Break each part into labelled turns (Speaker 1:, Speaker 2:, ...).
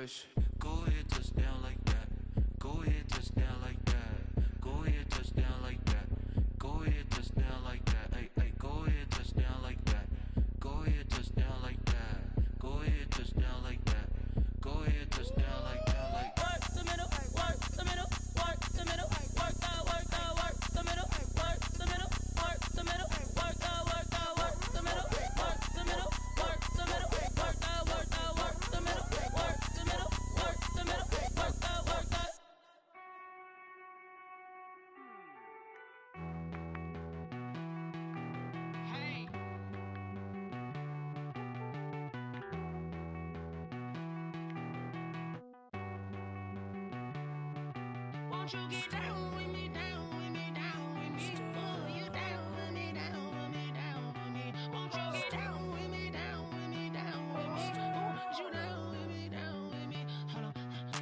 Speaker 1: wish. Go ahead, touch down like that. Go ahead, touch down like that. Go ahead, touch down like that. Go ahead, touch down like that. Ay, ay, go ahead, touch down like that. Go ahead, touch down like that. Go ahead, touch down like that. Go ahead, touch down like that. Like
Speaker 2: work the middle, work the middle, work the middle, work out, work out, work the middle, work the middle, work the middle, work out, work out, work the middle, work the middle, work the middle, work out, work out, work the middle, work the middle, work the middle, work out, work out. Hey. Won't you get down with me, down with me, down with me? Oh, you down with me, down with me, down with me. Won't you get down with me, down with me, down with me? Oh, you down with me, down with me? Hold on.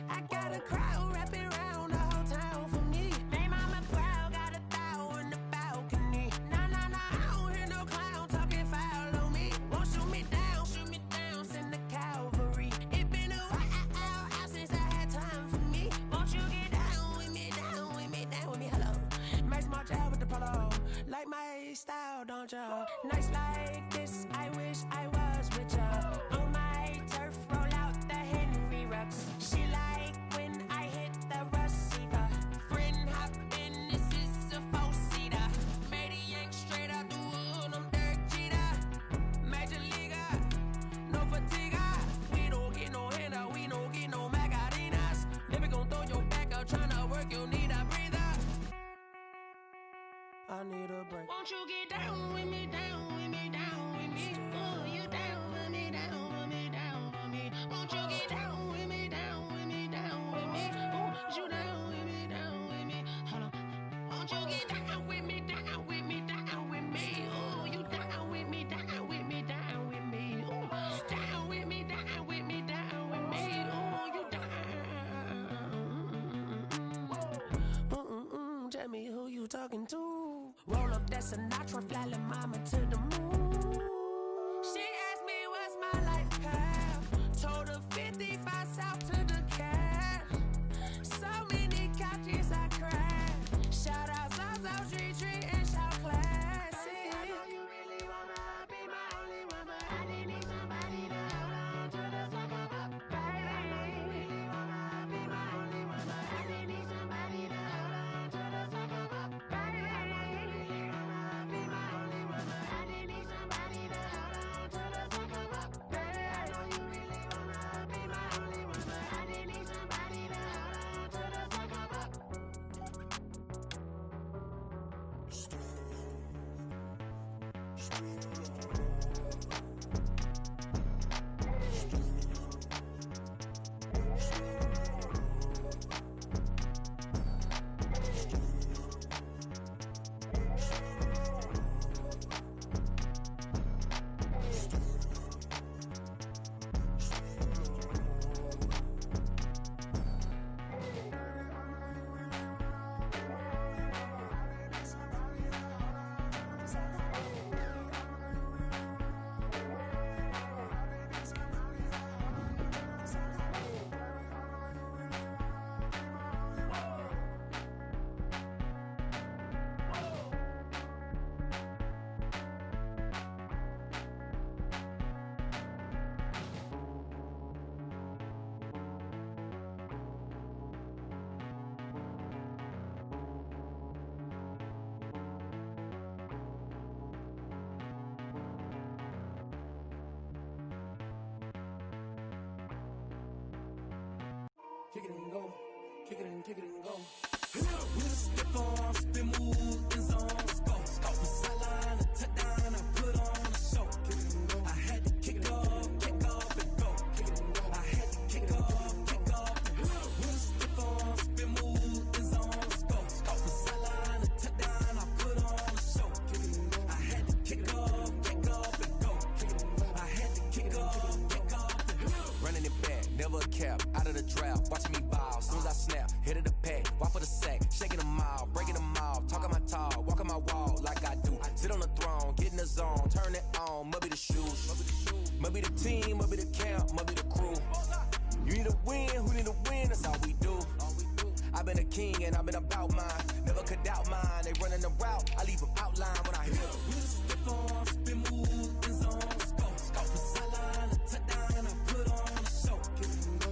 Speaker 2: I got a crowd wrapping around the whole town for me. They mama proud, got a thou in the balcony. Nah, nah, nah, I don't hear no clown talking foul on me. Won't shoot me down, send the cavalry. It been a while since I had time for me. Won't you get down with me, down with me, down with me? Hello, nice small job with the polo. Like my style, don't ya? Nice like this, I wish I was with ya. On my turf, roll out the Henry Rux. She like when I hit the receiver. Friend hop in, this is a four-seater. Made a yank straight out the wood, I'm Derek Jeter. Major leaguer, no fatigue. We don't get no handout, we don't get no Macarinas. Never gon' throw your back out, tryna work, you need a breather. I need a break. Won't you get down with me, down with me, down with me? Oh, you down with me, down with me, down with me? Won't you get down with me, down with me, down with me? Oh, you down with me, down with me? Hold on. Won't you get down with me, down with me, down with me? Oh, you down with me, down with me, down with me? Oh, down with me, down with me, down with me? Oh, you down. Tell me who you talking to. Roll up that Sinatra, fly la mama to the moon. She asked me what's my life path. Told her 55 south to the cat. So many couches I cried. Shout out Zazo, Tree, and shout classy. I know you really wanna be my only one, but I didn't need somebody to hold on to the sucker up, baby. I know you really wanna be my only one, but I didn't need somebody to hold on to the sucker up, baby. I know you really wanna be my only one, but I didn't need somebody to hold on to the sucker up, baby. I know you really wanna be my only one, but I didn't need somebody to hold on to the sucker up.
Speaker 3: Kick it and go, kick it and go. We'll step on, spin, move, in zone, let's go. Off the sideline, a touchdown, I put on a show. Kick it and go. I had to kick off and go. Kick it and go. I had to kick off and go. We'll step on, spin, move, in zone, let's go. Off the sideline, a touchdown, I put on a show. Kick it and go. I had to kick off and go. Kick it and go. I had to kick off and go.
Speaker 4: Running it back, never a cap, out of the drought, watching me ball. Soon as I snap, hit of the pack, walk for the sack, shaking them all, breaking them off, talking my talk, walking my wall like I do. Sit on the throne, get in the zone, turn it on, must be the shoes, must be the team, must be the camp, must be the crew. You need a win, who need a win? That's all we do. I've been a king and I've been about mine. Never could doubt mine. They running the route. I leave them outline when I hit them.
Speaker 3: With a stiff arm, spin move, in zone, scope. Scope the sideline, a touchdown, I put on a show.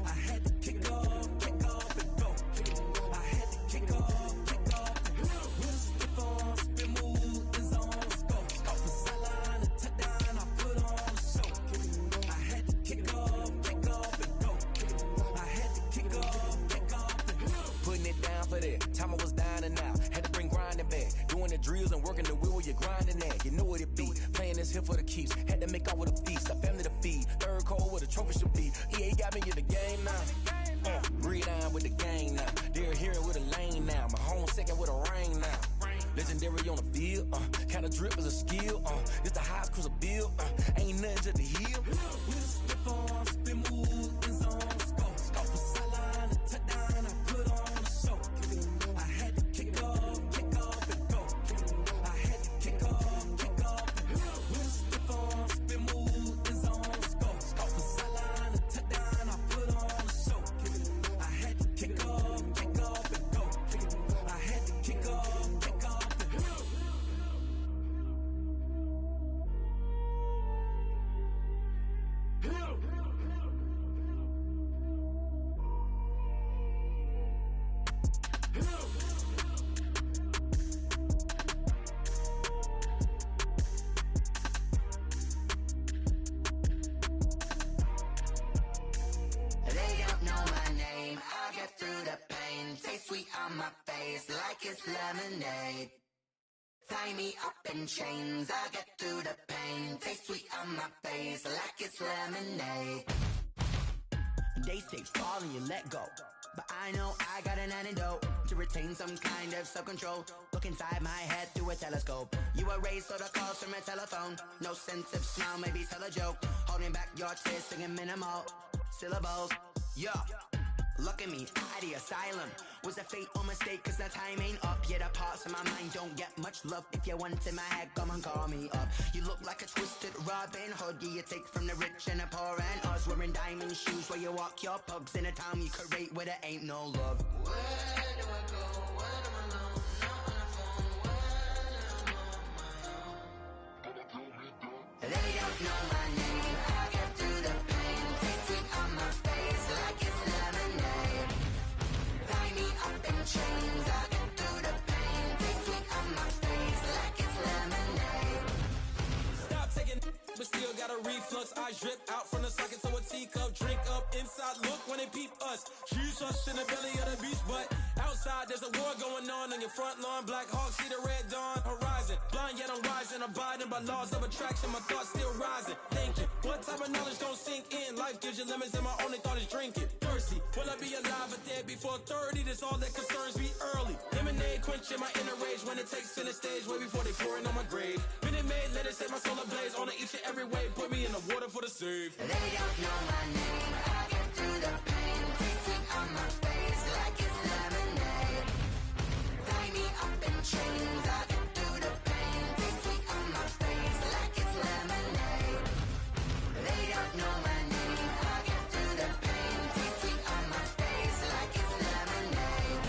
Speaker 3: I had to kick off and go. I had to kick off and go. With a stiff arm, spin move, in zone, scope. Scope the sideline, a touchdown, I put on a show. I had to kick off and go. I had to kick off and go.
Speaker 4: Putting it down for that. Time I was dying and out. Had to bring grinding back. Doing the drills and working the wheel where you're grinding at. You know what it be. Playing this here for the keeps. Had to make out with a feast. A family to feed. Third cold where the trophy should be. EA got me in the game now. Breathe on with the gang now. They're hearing with a lane now. My home second with a rain now. Legendary on the field. Kinda drip is a skill. It's the highest cruiser bill. Ain't nothing to the hill.
Speaker 3: With a stiff arm, spin move, in zone, scope. Scope the sideline, a touchdown, I put on a show. I had to kick off and go. I had to kick off and go. With a stiff arm, spin move, in zone, scope. Scope the sideline, a touchdown, I put on a show. I had to kick off and go. I had to kick off and go.
Speaker 2: They don't know my name. I get through the pain. Taste sweet on my face like it's lemonade. Tie me up in chains. I get through the pain. Taste sweet on my face like it's lemonade. They say fall and you let go, but I know I got an antidote to retain some kind of self-control. Look inside my head through a telescope. You erase all the calls from a telephone. No sense of smile, maybe tell a joke. Holding back your tears, singing minimal syllables. Yeah, look at me, out the asylum. Was a fate or mistake, cause the time ain't up. Yet the parts of my mind don't get much love. If you want in my head, come and call me up. You look like a twisted Robin Hood. Yeah, you take from the rich and the poor and us. Wearing diamond shoes where you walk your pugs in a town you create where there ain't no love. Where do I go? When am I alone? Not on the phone. When I'm on my own. They don't know my name. I get through the pain. Taste sweet on my face like it's lemonade. Tie me up in chains. I get through the pain. Taste sweet on my face like it's lemonade.
Speaker 5: Stop taking, but still got a reflux. Eyes drip out from the socket to a teacup. Drink up inside, look when they peep us. Choose us in the belly of the beast, but outside there's a war going on your front lawn. Black Hawk, see the red dawn horizon. Blind yet I'm rising, abiding by laws of attraction. My thoughts still rising, thinking what type of knowledge gon' sink in? Life gives you limits and my only thought is drinking. Thirsty, will I be alive or dead before 30? That's all that concerns me early. Lemonade quenching my inner rage when it takes center stage way before they pouring on my grave. Minute Maid, let it set my soul ablaze on each and every way. Put me in the water for the save.
Speaker 2: They don't know my name. I get through the pain. Taste sweet on my face like it's lemonade. Tie me up in chains. I get through the pain. Taste sweet on my face like it's lemonade. They don't know my name. I get through the pain. Taste sweet on my face like it's lemonade.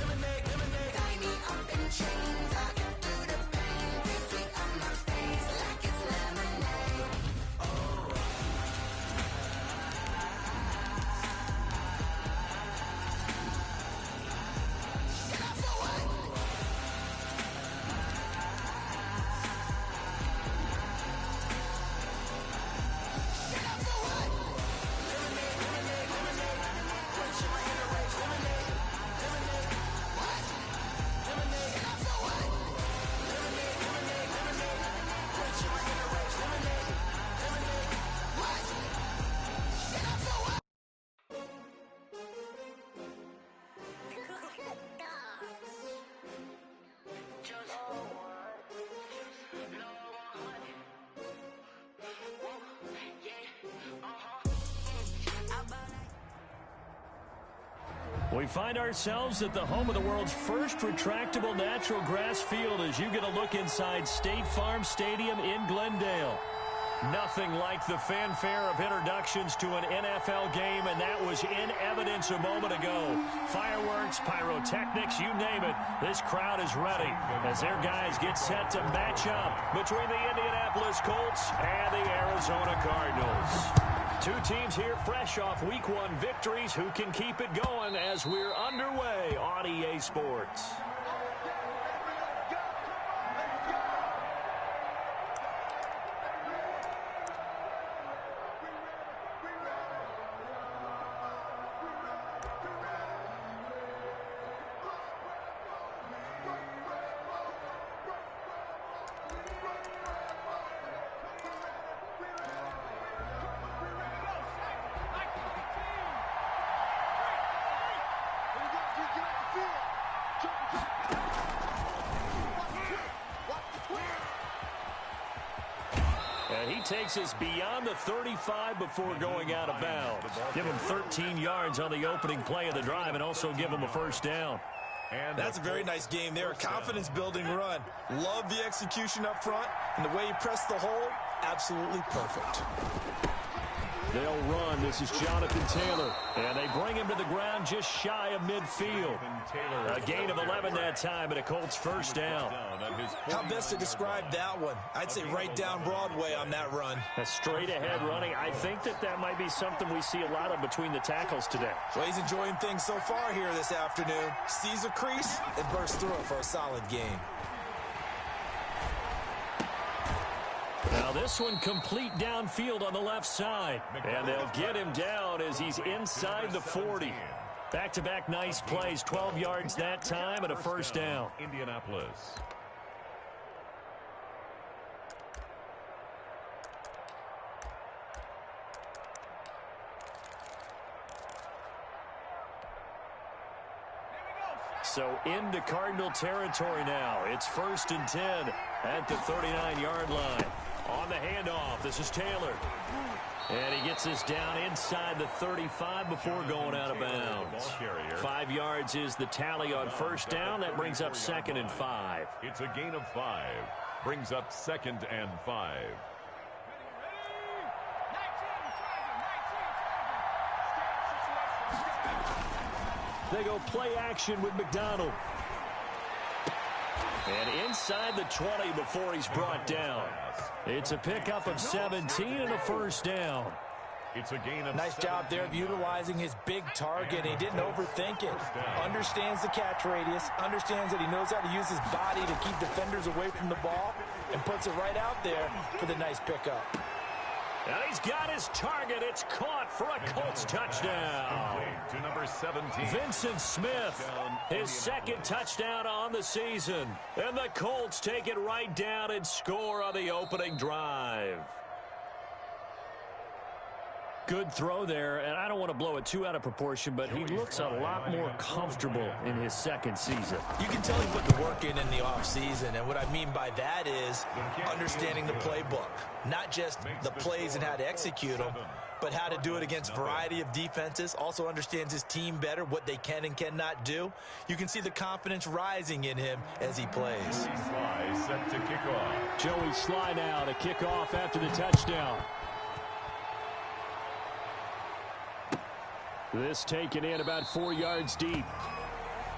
Speaker 2: Tie me up in chains. I get through the pain. Taste sweet on my face like it's lemonade.
Speaker 6: We find ourselves at the home of the world's first retractable natural grass field as you get a look inside State Farm Stadium in Glendale. Nothing like the fanfare of introductions to an NFL game, and that was in evidence a moment ago. Fireworks, pyrotechnics, you name it. This crowd is ready as their guys get set to match up between the Indianapolis Colts and the Arizona Cardinals. Two teams here fresh off Week 1 victories. Who can keep it going as we're underway on EA Sports? And he takes us beyond the 35 before going out of bounds. Give him 13 yards on the opening play of the drive and also give him a first down.
Speaker 7: And that's a very nice game there. Confidence-building run. Love the execution up front, and the way he pressed the hole, absolutely perfect.
Speaker 6: They'll run. This is Jonathan Taylor. And they bring him to the ground just shy of midfield. A gain of 11 that time, and a Colts first down.
Speaker 7: How best to describe that one? I'd say right down Broadway on that run.
Speaker 6: A straight-ahead running. I think that might be something we see a lot of between the tackles today.
Speaker 7: Well, he's enjoying things so far here this afternoon. Sees a crease and bursts through it for a solid gain.
Speaker 6: Now this one complete downfield on the left side. And they'll get him down as he's inside the 40. Back-to-back nice plays, 12 yards that time and a first down.
Speaker 8: Indianapolis.
Speaker 6: So into Cardinal territory now. It's 1st and 10 at the 39-yard line. On the handoff, this is Taylor. And he gets us down inside the 35 before going out of bounds. 5 yards is the tally on first down. That brings up 2nd and 5.
Speaker 8: It's a gain of 5. Brings up 2nd and 5.
Speaker 6: They go play action with McDonald. And inside the 20 before he's brought down. It's a pickup of 17 and a first down.
Speaker 8: It's a gain of
Speaker 7: nice job there of utilizing his big target. He didn't overthink it. Understands the catch radius. Understands that he knows how to use his body to keep defenders away from the ball. And puts it right out there for the nice pickup.
Speaker 6: And he's got his target. It's caught for a Colts touchdown.
Speaker 8: To number 17.
Speaker 6: Vincent Smith, his 2nd touchdown on the season. And the Colts take it right down and score on the opening drive. Good throw there, and I don't want to blow it too out of proportion, but he looks a lot more comfortable in his 2nd season.
Speaker 7: You can tell he put the work in the offseason, and what I mean by that is understanding the playbook. Not just the plays and how to execute them, but how to do it against a variety of defenses. Also understands his team better, what they can and cannot do. You can see the confidence rising in him as he plays.
Speaker 8: Sly set to kick off.
Speaker 6: Joey Sly now to kick off after the touchdown. This taken in about 4 yards deep.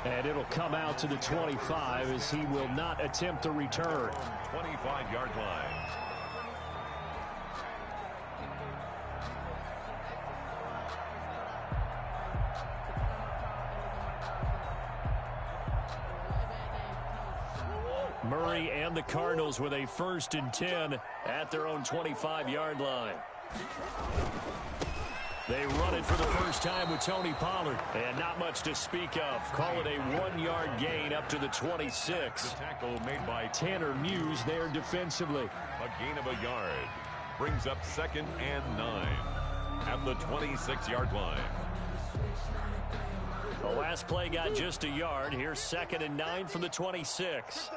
Speaker 6: And it'll come out to the 25 as he will not attempt a return.
Speaker 8: 25-yard line.
Speaker 6: Murray and the Cardinals with a 1st and 10 at their own 25-yard line. They run it for the first time with Tony Pollard. And not much to speak of. Call it a 1-yard gain up to the 26.
Speaker 8: The tackle made by
Speaker 6: Tanner Muse there defensively.
Speaker 8: A gain of a yard. Brings up 2nd and 9 at the 26-yard line.
Speaker 6: The last play got just a yard. Here's 2nd and 9 from the 26.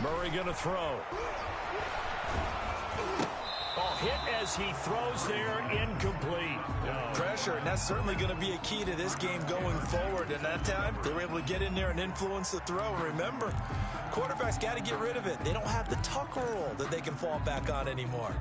Speaker 6: Murray going to throw. Hit as he throws there, incomplete.
Speaker 7: Pressure, and that's certainly going to be a key to this game going forward. And that time, they were able to get in there and influence the throw. Remember, Quarterbacks got to get rid of it. They don't have the tuck rule that they can fall back on anymore.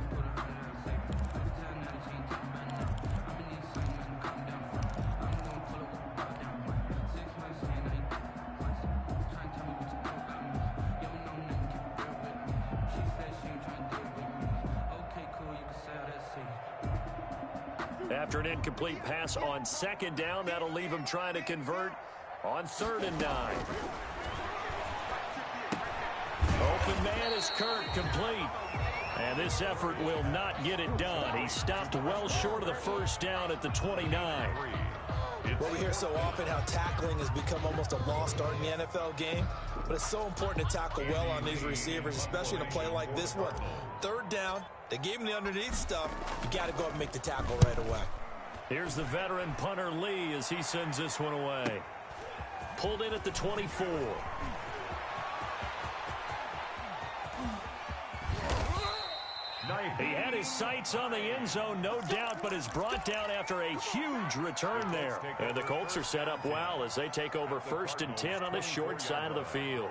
Speaker 6: After an incomplete pass on second down, that'll leave him trying to convert on 3rd and 9. Open man is Kirk, complete. And this effort will not get it done. He stopped well short of the first down at the 29.
Speaker 7: Well, we hear so often how tackling has become almost a lost art in the NFL game, but it's so important to tackle well on these receivers, especially in a play like this one. 3rd down, they gave him the underneath stuff. You got to go up and make the tackle right away.
Speaker 6: Here's the veteran punter Lee as he sends this one away. Pulled in at the 24. He had his sights on the end zone, no doubt, but is brought down after a huge return there. And the Colts are set up well as they take over 1st and 10 on the short side of the field.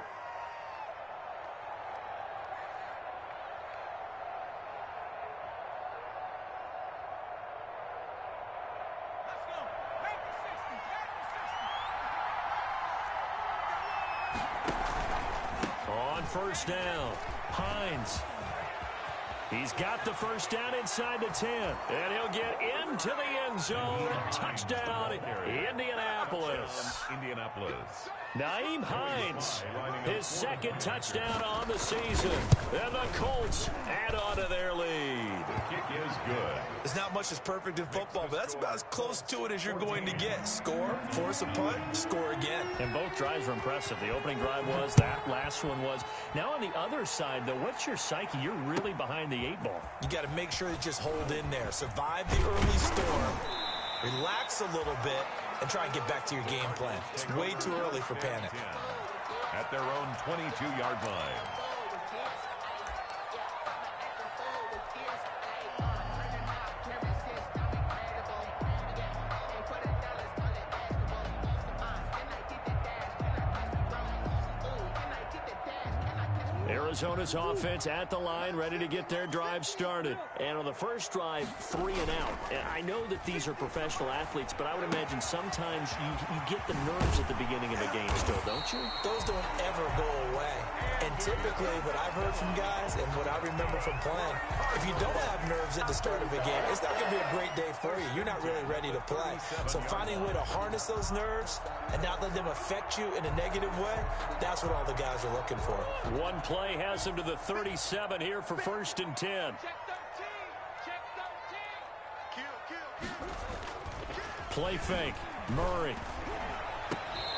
Speaker 6: On 1st down, Hines. He's got the first down inside the 10, and he'll get into the end zone. Touchdown, Indianapolis. Nyheim Hines, his 2nd touchdown on the season, and the Colts add on to their lead.
Speaker 8: Kick is good.
Speaker 7: There's not much that's perfect in football, but that's about as close to it as you're going to get. Score, force a punt, score again.
Speaker 6: And both drives were impressive. The opening drive was, that last one was. Now on the other side, though, what's your psyche? You're really behind the 8 ball.
Speaker 7: You got to make sure you just hold in there. Survive the early storm. Relax a little bit and try and get back to your game plan. It's way too early for panic.
Speaker 8: At their own 22-yard line.
Speaker 6: Arizona's offense at the line, ready to get their drive started. And on the first drive, 3 and out. And I know that these are professional athletes, but I would imagine sometimes you get the nerves at the beginning of the game still, don't you?
Speaker 7: Those don't ever go away. And typically, what I've heard from guys and what I remember from playing, if you don't have nerves at the start of a game, it's not going to be a great day for you. You're not really ready to play. So finding a way to harness those nerves and not let them affect you in a negative way, that's what all the guys are looking for.
Speaker 6: One play has him to the 37 here for 1st and 10. Play fake. Murray.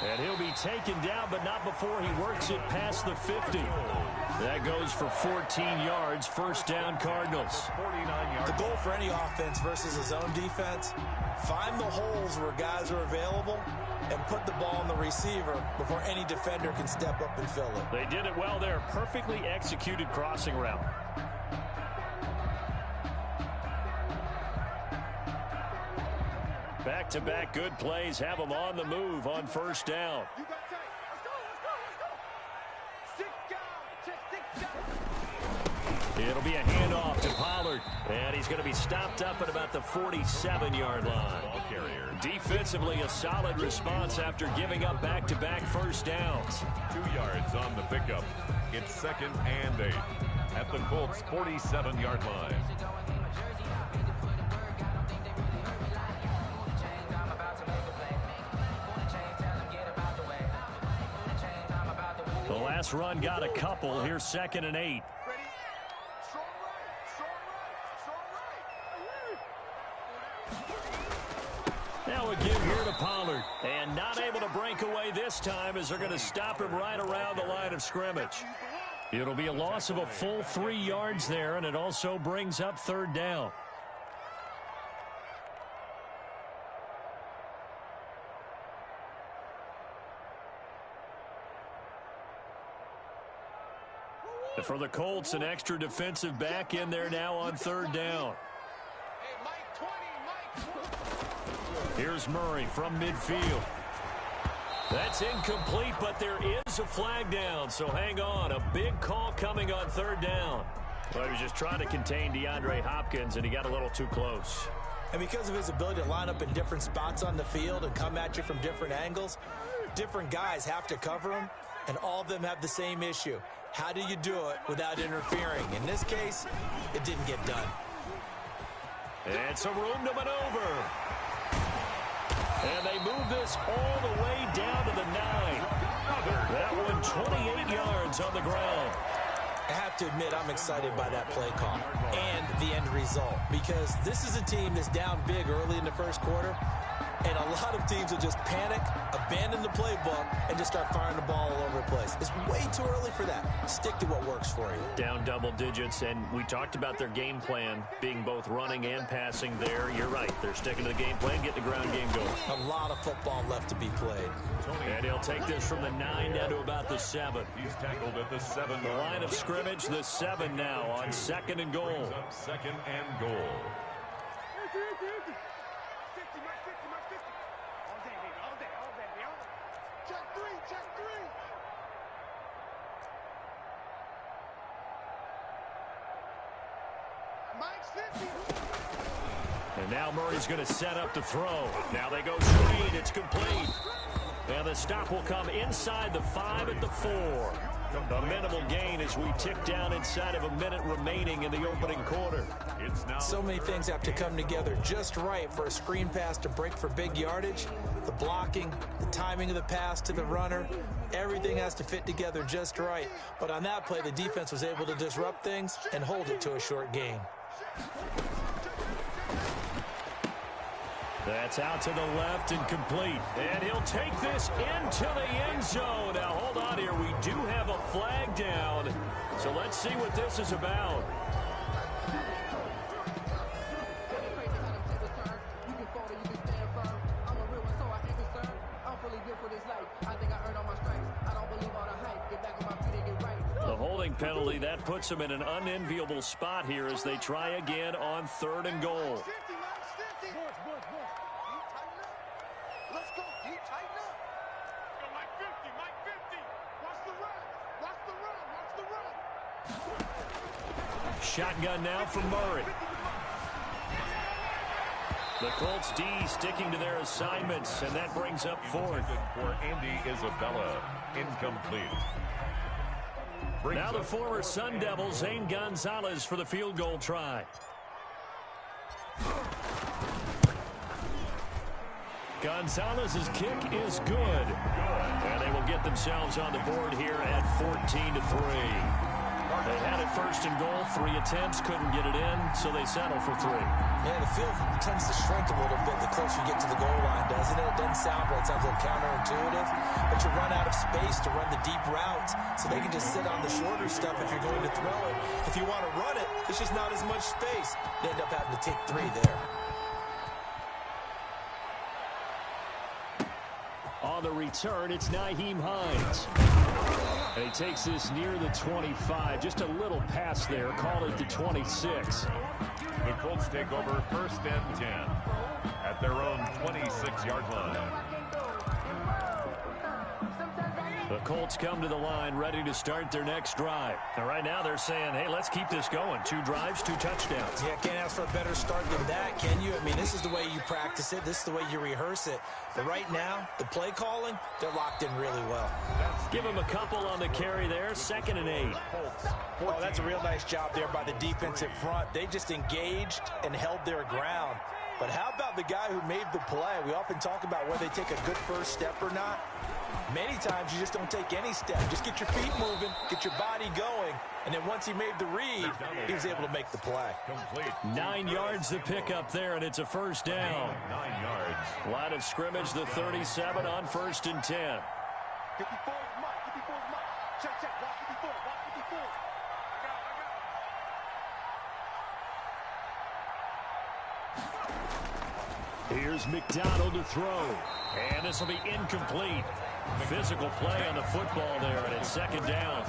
Speaker 6: And he'll be taken down, but not before he works it past the 50. That goes for 14 yards. 1st down, Cardinals.
Speaker 7: The goal for any offense versus his own defense, find the holes where guys are available and put the ball on the receiver before any defender can step up and fill it.
Speaker 6: They did it well there. Perfectly executed crossing route. Back-to-back good plays have them on the move on 1st down. It'll be a handoff to Pollard, and he's going to be stopped up at about the 47-yard line. Defensively, a solid response after giving up back-to-back first downs.
Speaker 8: 2 yards on the pickup. It's 2nd and 8 at the Colts' 47-yard line.
Speaker 6: The last run got a couple. Here's 2nd and 8. Now a give here to Pollard. And not able to break away this time as they're going to stop him right around the line of scrimmage. It'll be a loss of a full 3 yards there, and it also brings up 3rd down. For the Colts, an extra defensive back in there now on 3rd down. Here's Murray from midfield. That's incomplete, but there is a flag down, so hang on. A big call coming on third down. Well, he was just trying to contain DeAndre Hopkins, and he got a little too close.
Speaker 7: And because of his ability to line up in different spots on the field and come at you from different angles, different guys have to cover him, and all of them have the same issue. How do you do it without interfering? In this case, it didn't get done.
Speaker 6: And some room to maneuver. And they move this all the way down to the 9. That one 28 yards on the ground.
Speaker 7: I have to admit, I'm excited by that play call and the end result, because this is a team that's down big early in the first quarter, and a lot of teams will just panic, abandon the playbook, and just start firing the ball all over the place. It's way too early for that. Stick to what works for you.
Speaker 6: Down double digits, and we talked about their game plan being both running and passing there. You're right. They're sticking to the game plan, getting the ground game going.
Speaker 7: A lot of football left to be played.
Speaker 6: And he'll take this from the 9 down to about the 7.
Speaker 8: He's tackled at the 7.
Speaker 6: The line of scrimmage, the 7 now on 2nd and goal.
Speaker 8: Up 2nd and goal.
Speaker 6: And now Murray's going to set up to throw. Now they go straight. It's complete. And the stop will come inside the 5 at the 4. A minimal gain as we tick down inside of a minute remaining in the opening quarter.
Speaker 8: It's now
Speaker 7: So many things have to come together just right for a screen pass to break for big yardage. The blocking, the timing of the pass to the runner, everything has to fit together just right. But on that play, the defense was able to disrupt things and hold it to a short gain.
Speaker 6: That's out to the left and complete. And he'll take this into the end zone. Now, hold on here. We do have a flag down. So let's see what this is about. The holding penalty, that puts them in an unenviable spot here as they try again on 3rd and goal. Shotgun now from Murray. The Colts D sticking to their assignments, and that brings up 4th.
Speaker 8: for Andy Isabella. Incomplete.
Speaker 6: Now the former Sun Devil, Zane Gonzalez, for the field goal try. Gonzalez's kick is good. And they will get themselves on the board here at 14-3. They had it 1st and goal, 3 attempts, couldn't get it in, so they settle for 3.
Speaker 7: Yeah, the field tends to shrink a little bit the closer you get to the goal line, doesn't it? It doesn't sound right. It sounds a little counterintuitive. But you run out of space to run the deep routes, so they can just sit on the shorter stuff if you're going to throw it. If you want to run it, it's just not as much space. They end up having to take 3 there.
Speaker 6: On the return, it's Nyheim Hines. And he takes this near the 25. Just a little pass there. Call it the 26.
Speaker 8: The Colts take over 1st and 10 at their own 26-yard line.
Speaker 6: The Colts come to the line ready to start their next drive. And right now they're saying, hey, let's keep this going. 2 drives, 2 touchdowns.
Speaker 7: Yeah, can't ask for a better start than that, can you? I mean, this is the way you practice it. This is the way you rehearse it. But right now, the play calling, they're locked in really well.
Speaker 6: Give them a couple on the carry there. 2nd and 8.
Speaker 7: Oh, that's a real nice job there by the defensive front. They just engaged and held their ground. But how about the guy who made the play? We often talk about whether they take a good first step or not. Many times you just don't take any step. Just get your feet moving, get your body going, and then once he made the read, he was able to make the play.
Speaker 8: Complete.
Speaker 6: 9 yards to pick up there, and it's a 1st down.
Speaker 8: 9 yards.
Speaker 6: Line of scrimmage, the 37 on 1st and 10.
Speaker 3: 54 is Mike. 54 is Mike. Check, check. Watch 54. Watch 54.
Speaker 6: Here's McDonald to throw. And this will be incomplete. Physical play on the football there, and it's 2nd down.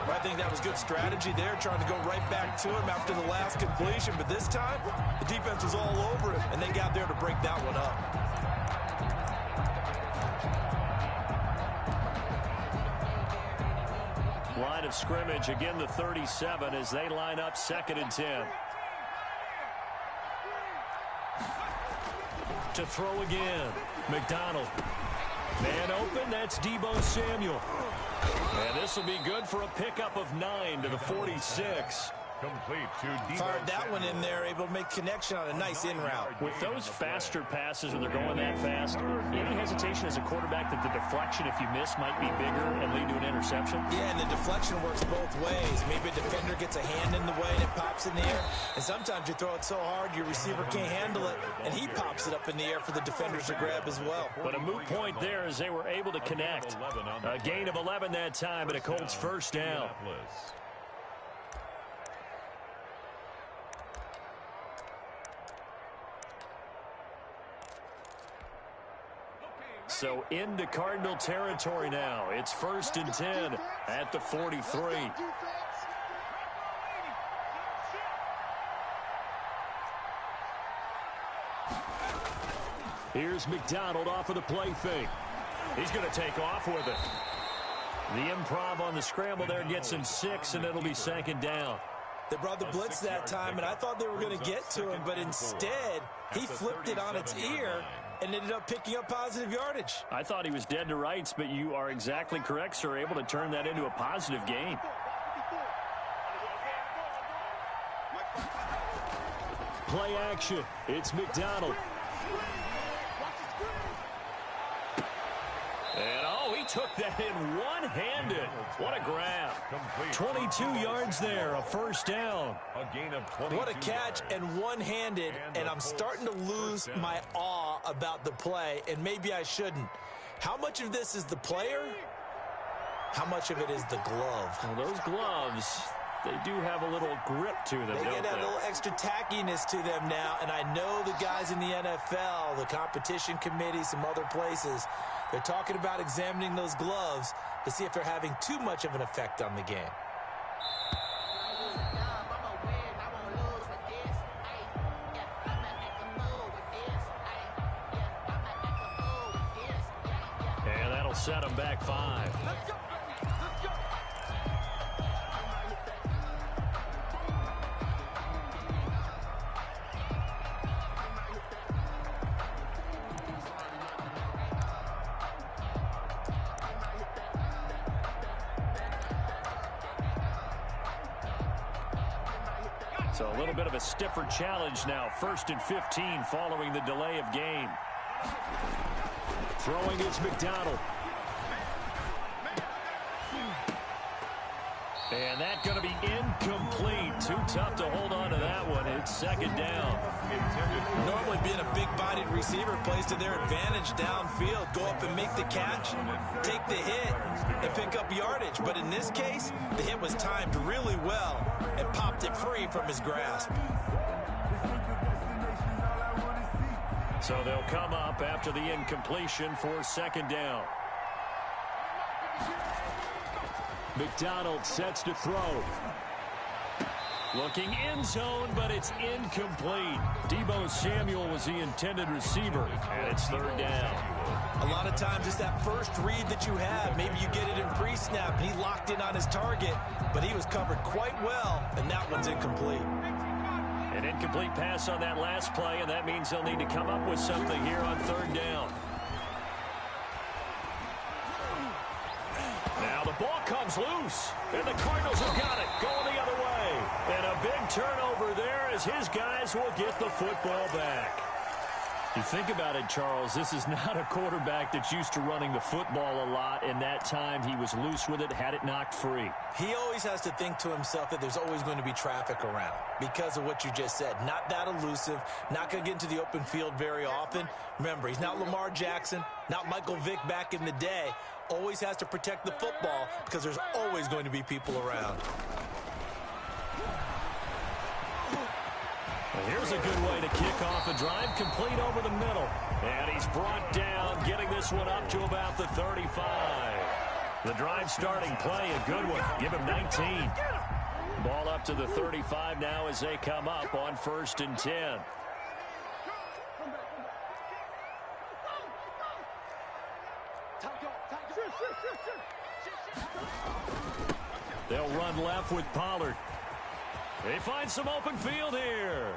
Speaker 7: I think that was good strategy there, trying to go right back to him after the last completion. But this time, the defense was all over him, and they got there to break that one up.
Speaker 6: of scrimmage. Again, the 37 as they line up 2nd and 10. To throw again. McDonald. Man open, that's Deebo Samuel. And this will be good for a pickup of 9 to the 46.
Speaker 8: Complete to Deebo
Speaker 7: Fired that one in there, able to make connection on a nice in route.
Speaker 6: With those faster passes when they're going that fast, any hesitation as a quarterback that the deflection, if you miss, might be bigger and lead to an interception?
Speaker 7: Yeah, and the deflection works both ways. Maybe a defender gets a hand in the way and it pops in the air. And sometimes you throw it so hard your receiver can't handle it, and he pops it up in the air for the defenders to grab as well.
Speaker 6: But a moot point there as they were able to connect. A gain of 11 that time, and a Colts first down. So into Cardinal territory now. It's 1st and 10 at the 43. Here's McDonald off of the play fake. He's going to take off with it. The improv on the scramble there gets him 6, and it'll be 2nd down.
Speaker 7: They brought the blitz that time, and I thought they were going to get to him, but instead he flipped it on its ear and ended up picking up positive yardage.
Speaker 6: I thought he was dead to rights, but you are exactly correct, sir. Able to turn that into a positive gain. Play action. It's McDonald. And, oh, he took that in one-handed. What a grab. 22 yards there, a first down.
Speaker 8: A gain of 22.
Speaker 7: What a catch and one-handed, and I'm starting to lose my awe about the play, and maybe I shouldn't. How much of this is the player? How much of it is the glove?
Speaker 6: Well, those gloves, they do have a little grip to them,
Speaker 7: They
Speaker 6: don't
Speaker 7: get that
Speaker 6: they?
Speaker 7: little extra tackiness to them now, and I know the guys in the NFL, the competition committee, some other places, they're talking about examining those gloves to see if they're having too much of an effect on the game.
Speaker 6: And that'll set them back 5. So a little bit of a stiffer challenge now. 1st and 15 following the delay of game. Throwing is McDonald. And that's going to be incomplete. Too tough to hold on to that one. It's 2nd down.
Speaker 7: Normally being a big-bodied receiver plays to their advantage downfield. Go up and make the catch, take the hit, and pick up yardage. But in this case, the hit was timed really well and popped it free from his grasp.
Speaker 6: So they'll come up after the incompletion for 2nd down. McDonald sets to throw. Looking end zone, but it's incomplete. Deebo Samuel was the intended receiver, and it's 3rd down.
Speaker 7: A lot of times it's that first read that you have. Maybe you get it in pre-snap, and he locked in on his target, but he was covered quite well, and that one's incomplete.
Speaker 6: An incomplete pass on that last play, and that means they'll need to come up with something here on 3rd down. Now the ball comes loose, and the Cardinals have got it, going the other way. And a big turnover there as his guys will get the football back. You think about it, Charles, this is not a quarterback that's used to running the football a lot, and that time he was loose with it, had it knocked free.
Speaker 7: He always has to think to himself that there's always going to be traffic around because of what you just said. Not that elusive, not going to get into the open field very often. Remember, he's not Lamar Jackson, not Michael Vick back in the day. Always has to protect the football because there's always going to be people around.
Speaker 6: Well, here's a good way to kick off a drive, complete over the middle. And he's brought down, getting this one up to about the 35. The drive starting play, a good one. Give him 19. Ball up to the 35 now as they come up on 1st and 10. They'll run left with Pollard. They find some open field here.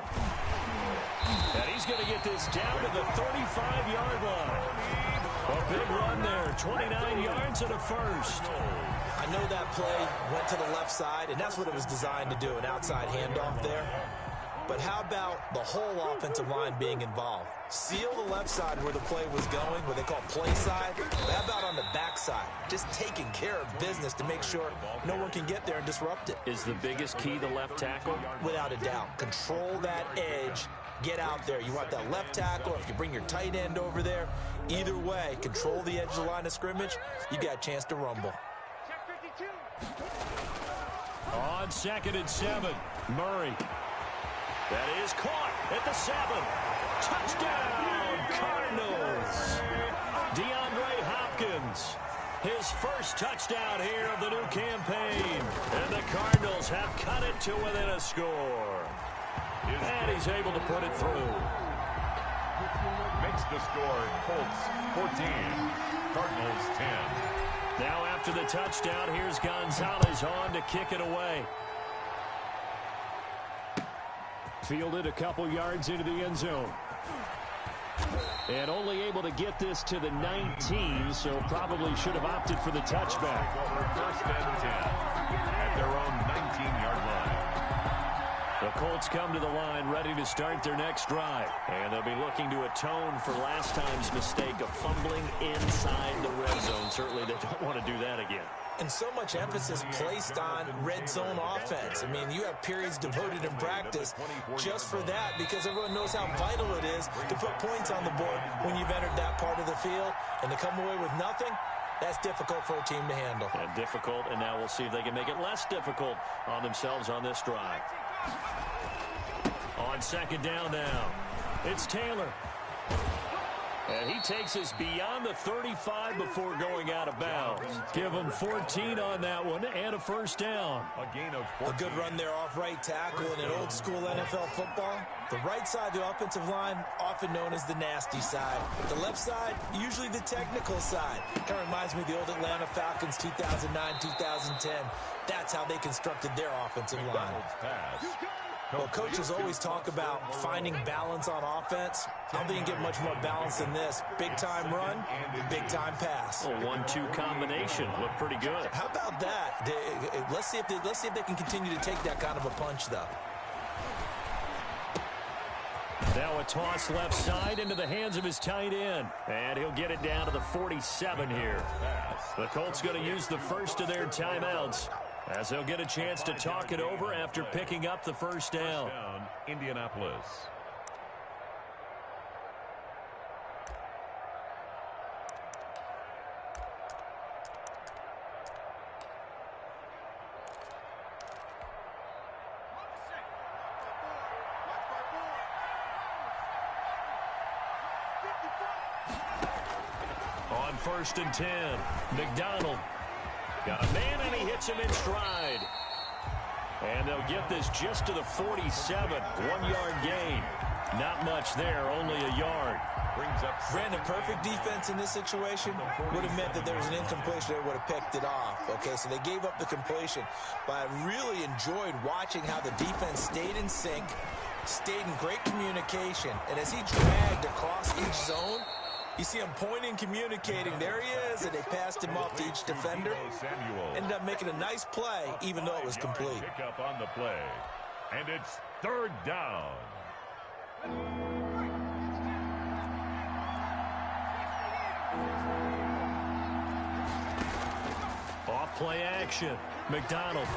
Speaker 6: And he's going to get this down to the 35-yard line. A big run there, 29 yards and a first.
Speaker 7: I know that play went to the left side, and that's what it was designed to do, an outside handoff there. But how about the whole offensive line being involved? Seal the left side where the play was going, what they call play side. But how about on the back side? Just taking care of business to make sure no one can get there and disrupt it.
Speaker 6: Is the biggest key the left tackle?
Speaker 7: Without a doubt. Control that edge. Get out there. You want that left tackle. If you bring your tight end over there, either way, control the edge of the line of scrimmage, you got a chance to rumble.
Speaker 6: On 2nd and 7, Murray. That is caught at the 7. Touchdown, Cardinals. DeAndre Hopkins, his first touchdown here of the new campaign. And the Cardinals have cut it to within a score. And he's able to put it through.
Speaker 8: Makes the score Colts 14, Cardinals 10.
Speaker 6: Now after the touchdown, here's Gonzalez on to kick it away. Fielded a couple yards into the end zone. And only able to get this to the 19, so probably should have opted for the touchback.
Speaker 8: First and 10 at their own 19-yard line.
Speaker 6: The Colts come to the line ready to start their next drive. And they'll be looking to atone for last time's mistake of fumbling inside the red zone. Certainly they don't want to do that again.
Speaker 7: And so much emphasis placed on red zone offense. I mean, you have periods devoted in practice just for that because everyone knows how vital it is to put points on the board when you've entered that part of the field. And to come away with nothing, that's difficult for a team to handle.
Speaker 6: Yeah, difficult, and now we'll see if they can make it less difficult on themselves on this drive. On 2nd down now, it's Taylor. And he takes us beyond the 35 before going out of bounds. Give him 14 on that one and a first down.
Speaker 8: A gain of 14.
Speaker 7: A good run there off right tackle in an old school NFL football. The right side of the offensive line, often known as the nasty side. The left side, usually the technical side. Kind of reminds me of the old Atlanta Falcons 2009, 2010. That's how they constructed their offensive line.
Speaker 8: Pass.
Speaker 7: Well, coaches always talk about finding balance on offense. I don't think you can get much more balance than this. Big-time run, big-time pass.
Speaker 6: A 1-2 combination. Looked pretty good.
Speaker 7: How about that? Let's see if they can continue to take that kind of a punch, though.
Speaker 6: Now a toss left side into the hands of his tight end. And he'll get it down to the 47 here. The Colts going to use the first of their timeouts, as they'll get a chance to talk it over after picking up the first down.
Speaker 8: Indianapolis.
Speaker 6: On 1st and 10, McDonald. Got a man, and he hits him in stride. And they'll get this just to the 47. 1-yard gain. Not much there, only a yard.
Speaker 7: Brandon, perfect defense in this situation would have meant that there was an incompletion that would have picked it off. Okay, so they gave up the completion. But I really enjoyed watching how the defense stayed in sync, stayed in great communication. And as he dragged across each zone, you see him pointing, communicating. There he is, and they passed him off to each defender. Ended up making a nice play, even though it was complete.
Speaker 8: Pick up on the play. And it's 3rd down.
Speaker 6: Off play action. McDonald.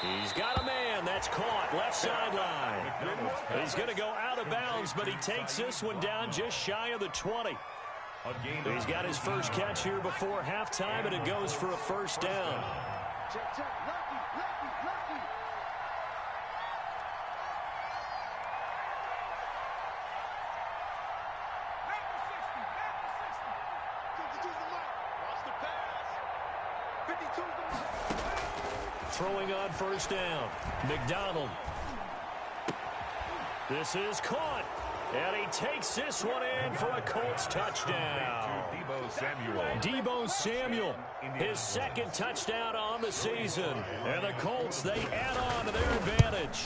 Speaker 6: He's got a man. That's caught. Left sideline. He's going to go out of bounds, but he takes this one down just shy of the 20. He's got his first catch here before halftime, and it goes for a first down. Throwing on first down. McDonald. This is caught. And he takes this one in for a Colts touchdown. Deebo Samuel, his second touchdown on the season. And the Colts, they add on to their advantage.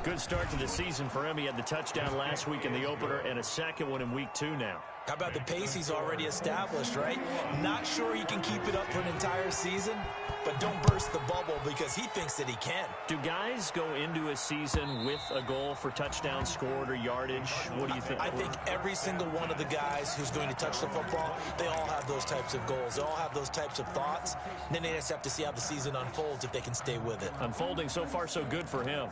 Speaker 6: Good start to the season for him. He had the touchdown last week in the opener and a second one in week 2 now.
Speaker 7: How about the pace he's already established, right? Not sure he can keep it up for an entire season, but don't burst the bubble because he thinks that he can.
Speaker 6: Do guys go into a season with a goal for touchdown scored or yardage? What do you think?
Speaker 7: I think every single one of the guys who's going to touch the football, they all have those types of goals. They all have those types of thoughts. And then they just have to see how the season unfolds if they can stay with it.
Speaker 6: Unfolding so far so good for him.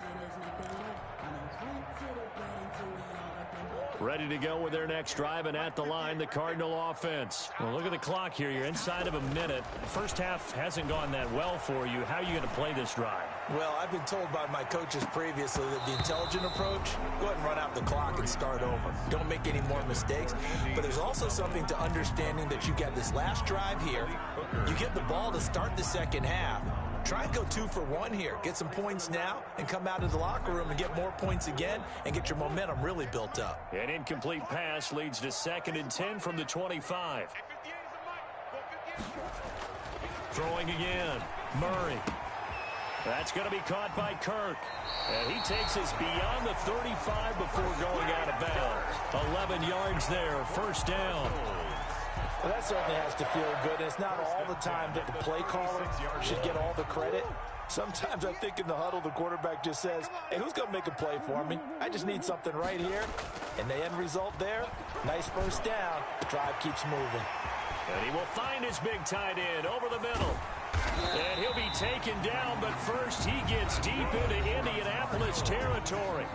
Speaker 6: Ready to go with their next drive, and at the line, the Cardinal offense. Well, look at the clock here. You're inside of a minute. First half hasn't gone that well for you. How are you going to play this drive?
Speaker 7: Well, I've been told by my coaches previously that the intelligent approach, go ahead and run out the clock and start over. Don't make any more mistakes. But there's also something to understanding that you got this last drive here. You get the ball to start the second half. Try and go 2 for 1 here. Get some points now and come out of the locker room and get more points again and get your momentum really built up.
Speaker 6: An incomplete pass leads to 2nd and 10 from the 25. Throwing again. Murray. That's going to be caught by Kirk. And he takes us beyond the 35 before going out of bounds. 11 yards there. First down.
Speaker 7: Well, that certainly has to feel good. And it's not all the time that the play caller should get all the credit. Sometimes I think in the huddle, the quarterback just says, hey, who's going to make a play for me? I just need something right here. And the end result there, nice first down. Drive keeps moving.
Speaker 6: And he will find his big tight end over the middle. And he'll be taken down, but first he gets deep into Indianapolis territory.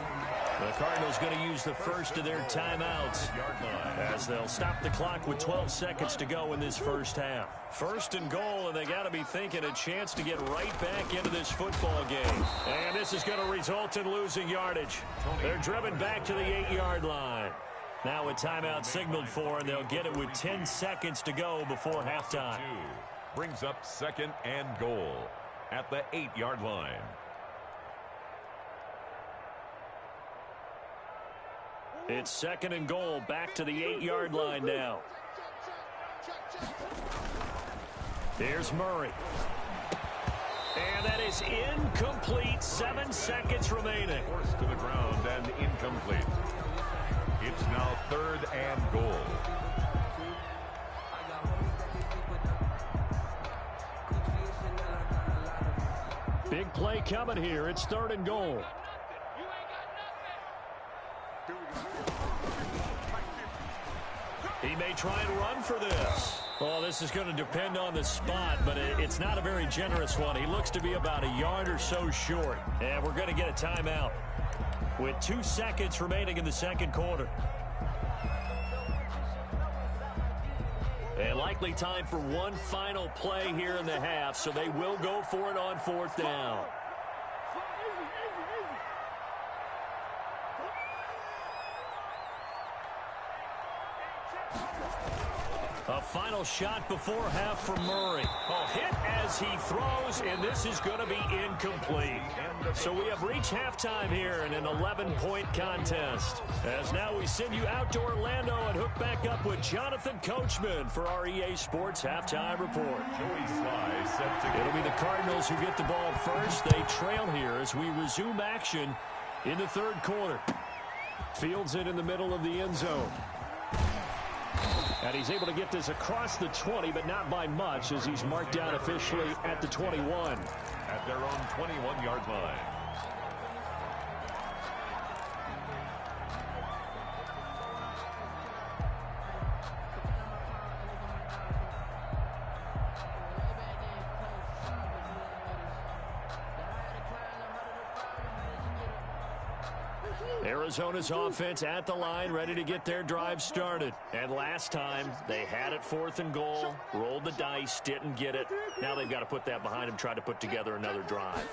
Speaker 6: The Cardinals going to use the first of their timeouts as they'll stop the clock with 12 seconds to go in this first half. 1st and goal, and they got to be thinking a chance to get right back into this football game. And this is going to result in losing yardage. They're driven back to the 8-yard line. Now a timeout signaled for, and they'll get it with 10 seconds to go before halftime.
Speaker 8: Brings up 2nd and goal at the 8-yard line.
Speaker 6: It's 2nd and goal, back to the 8-yard line now. Here's Murray. And that is incomplete. 7 seconds remaining.
Speaker 8: Forced to the ground and incomplete. It's now 3rd and goal.
Speaker 6: Big play coming here. It's 3rd and goal. He may try and run for this. Well, this is going to depend on the spot, but it's not a very generous one. He looks to be about a yard or so short. And we're going to get a timeout with 2 seconds remaining in the second quarter. And likely time for one final play here in the half, so they will go for it on 4th down. A final shot before half for Murray. Oh, hit as he throws, and this is going to be incomplete. So we have reached halftime here in an 11-point contest. As now we send you out to Orlando and hook back up with Jonathan Coachman for our EA Sports Halftime Report. It'll be the Cardinals who get the ball first. They trail here as we resume action in the 3rd quarter. Fields it in the middle of the end zone. And he's able to get this across the 20, but not by much, as he's marked down officially at the 21.
Speaker 8: At their own 21-yard line.
Speaker 6: Arizona's offense at the line, ready to get their drive started. And last time, they had it 4th and goal, rolled the dice, didn't get it. Now they've got to put that behind them, try to put together another drive.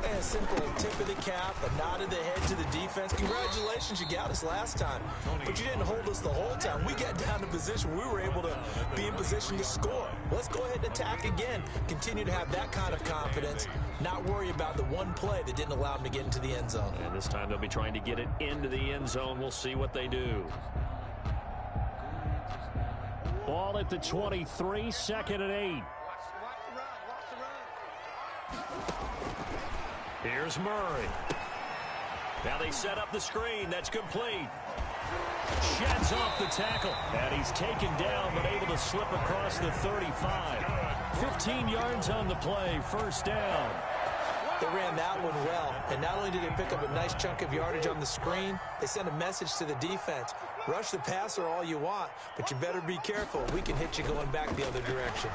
Speaker 7: And a simple tip of the cap, a nod of the head to the defense. Congratulations, you got us last time. But you didn't hold us the whole time. We got down to position. We were able to be in position to score. Let's go ahead and attack again. Continue to have that kind of confidence. Not worry about the one play that didn't allow them to get into the end zone.
Speaker 6: And this time they'll be trying to get it into the end zone. We'll see what they do. Ball at the 23, 2nd and 8. Here's Murray. Now they set up the screen. That's complete. Sheds off the tackle. And he's taken down, but able to slip across the 35. 15 yards on the play. First down.
Speaker 7: They ran that one well. And not only did they pick up a nice chunk of yardage on the screen, they sent a message to the defense. Rush the passer all you want, but you better be careful. We can hit you going back the other direction.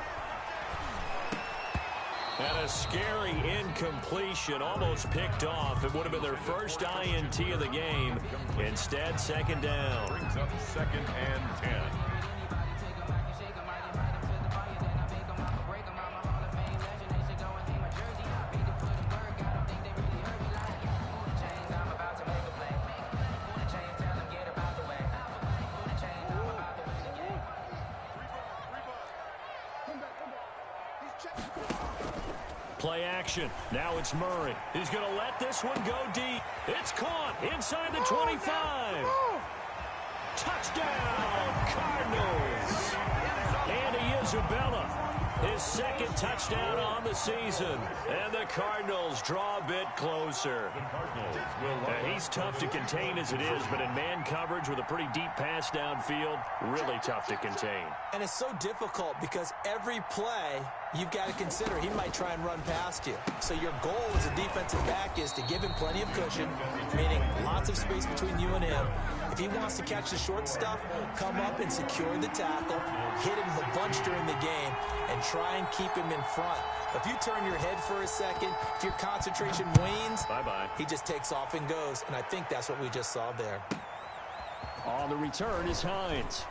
Speaker 6: And a scary incompletion, almost picked off. It would have been their first INT of the game. Instead, 2nd down.
Speaker 8: Brings up 2nd and 10.
Speaker 6: Play action. Now it's Murray. He's going to let this one go deep. It's caught inside the 25. Touchdown, Cardinals. Andy Isabella, his 2nd touchdown on the season. And the Cardinals draw a bit closer. He's tough to contain as it is, but in man coverage with a pretty deep pass downfield, really tough to contain.
Speaker 7: And it's so difficult because every play you've got to consider he might try and run past you. So your goal as a defensive back is to give him plenty of cushion, meaning lots of space between you and him. If he wants to catch the short stuff, come up and secure the tackle, hit him a bunch during the game, and try and keep him in front. If you turn your head for a second, if your concentration wanes,
Speaker 6: bye-bye.
Speaker 7: He just takes off and goes, and I think that's what we just saw there.
Speaker 6: On the return is Hines.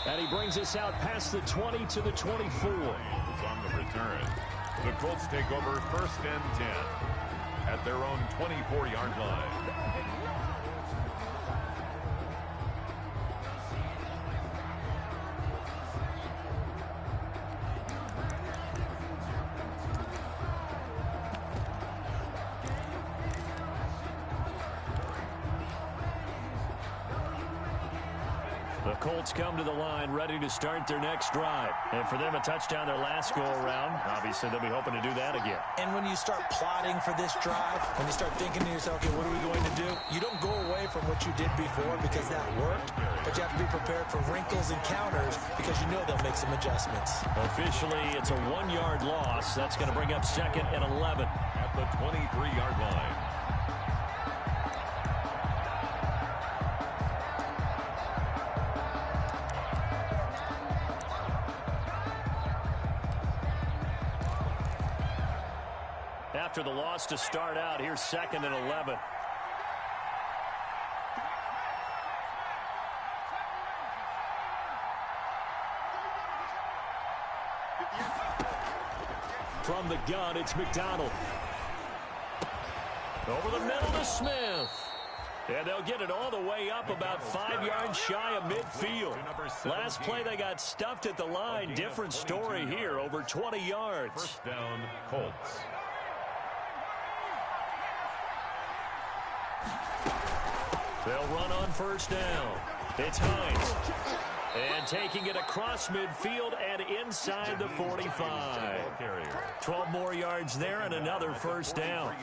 Speaker 6: And he brings us out past the 20 to the 24.
Speaker 8: On the return, the Colts take over 1st and 10 at their own 24-yard line.
Speaker 6: The Colts come to the line ready to start their next drive. And for them, a touchdown their last go-around. Obviously, they'll be hoping to do that again.
Speaker 7: And when you start plotting for this drive, when you start thinking to yourself, okay, what are we going to do? You don't go away from what you did before because that worked, but you have to be prepared for wrinkles and counters because you know they'll make some adjustments.
Speaker 6: Officially, it's a 1-yard loss. That's going to bring up 2nd and 11.
Speaker 8: At the 23-yard line.
Speaker 6: After the loss to start out, here's 2nd and 11. From the gun, it's McDonald. Over the middle to Smith. And they'll get it all the way up about 5 yards shy of midfield. Last play, they got stuffed at the line. Different story here, over 20 yards.
Speaker 8: First down, Colts.
Speaker 6: They'll run on first down. It's Hines. And taking it across midfield and inside the 45. 12 more yards there and another first down.